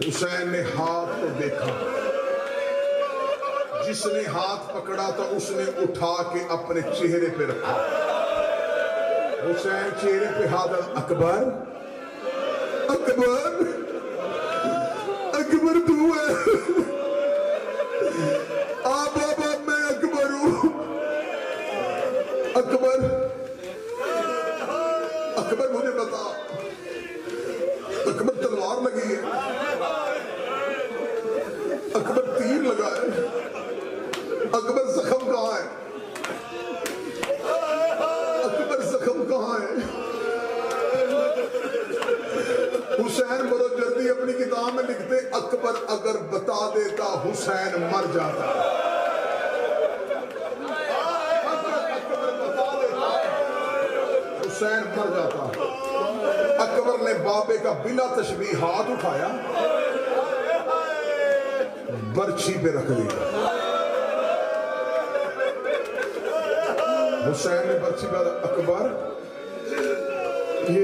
حسین نے ہاتھ کو دیکھا. جس نے ہاتھ پکڑا تھا اس نے اٹھا کے اپنے چہرے پہ رکھا. حسین چہرے پہ ہاتھ. اکبر اکبر اکبر تو ہے. بابا میں اکبر ہوں. اکبر اکبر مجھے بتا, اکبر تلوار لگی ہے, اکبر تیر لگا ہے, اکبر زخم کہاں ہے, اکبر زخم کہاں ہے. حسین بہت جلدی اپنی کتاب میں لکھتے, اکبر اگر بتا دیتا حسین مر جاتا. حسین مر جاتا. اکبر نے بابے کا بلا تشبیہ ہاتھ اٹھایا, برچھی پہ رکھ دیا. حسین نے برچھی پہ, اکبر یہ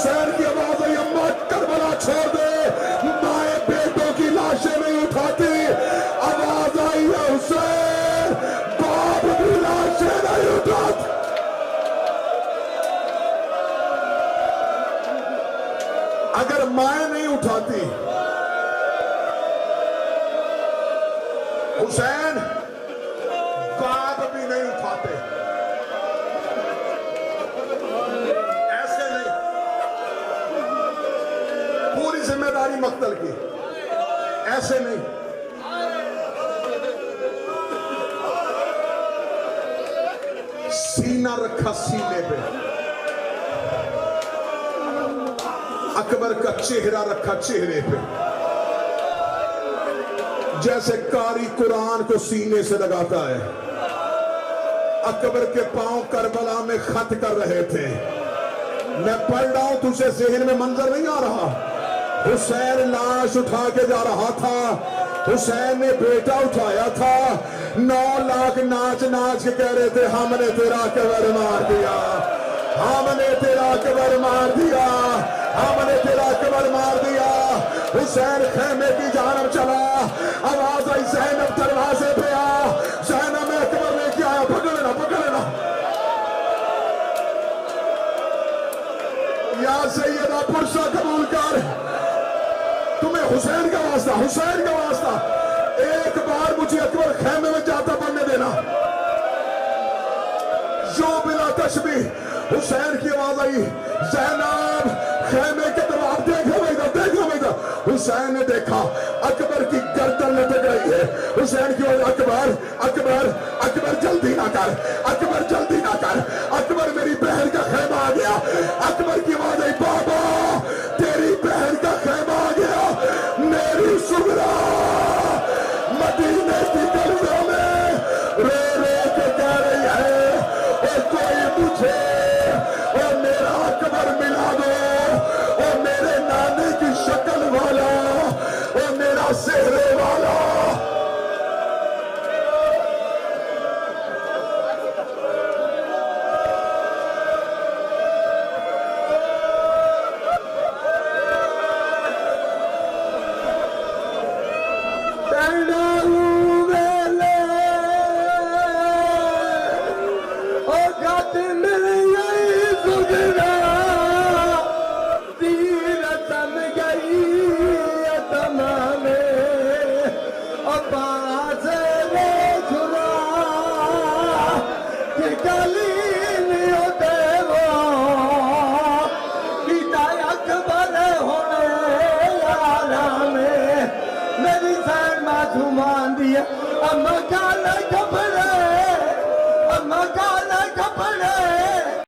حسین کی آواز آئی اماں کربلا چھوڑ دے، مائیں بیٹوں کی لاشیں نہیں اٹھاتی، آواز آئی ہے حسین باپ بھی لاشیں نہیں اٹھاتی۔ اگر مائیں نہیں اٹھاتی حسین باپ بھی نہیں اٹھاتے، ایسے نہیں، پوری ذمہ داری مقتل کی، ایسے نہیں۔ سینہ رکھا سینے پہ، اکبر کا چہرہ رکھا چہرے پہ، جیسے قاری قرآن کو سینے سے لگاتا ہے۔ اکبر کے پاؤں کربلا میں خط کر رہے تھے، میں پڑھ رہا ہوں، تجھے ذہن میں منظر نہیں آ رہا؟ حسین لاش اٹھا کے جا رہا تھا، حسین نے بیٹا اٹھایا تھا، 9 لاکھ ناچ ناچ کے کہہ رہے تھے ہم نے تیرا قبر مار دیا، ہم نے تیرا قبر مار دیا، ہم نے تیرا قبر مار دیا۔ حسین خیمے کی جانب چلا، آواز آئی زینب دروازے پہ آ، زینب میں قبر لے کے آیا، پکڑ لینا پکڑ لینا۔ یا سیدہ پرسہ قبول کر، تمہیں حسین کا واسطہ، حسین کا واسطہ، ایک بار مجھے اکبر خیمے میں جاتا بننے دینا۔ جو بلا تشبیہ حسین کی آواز آئی، زینب خیمے کے طرف دیکھ رہا میں ادھر، دیکھ رہا میں ادھر۔ حسین نے دیکھا اکبر کی گردن لٹک رہی ہے، حسین کی آواز اکبر اکبر اکبر جلدی نہ کر، اکبر جلدی نہ کر، اکبر میری بہن کا خیمہ آ گیا۔ اکبر کی آواز آئی بابا تیری بہن کا خیمہ آ گیا، میری سغرا مدینے کی گلیوں میں رو رو کے کہہ رہی ہے اور کوئی مجھے اور میرا اکبر ملا دو، اور میرے نانے کی شکل والا اور میرا چہرے والا۔ Aman,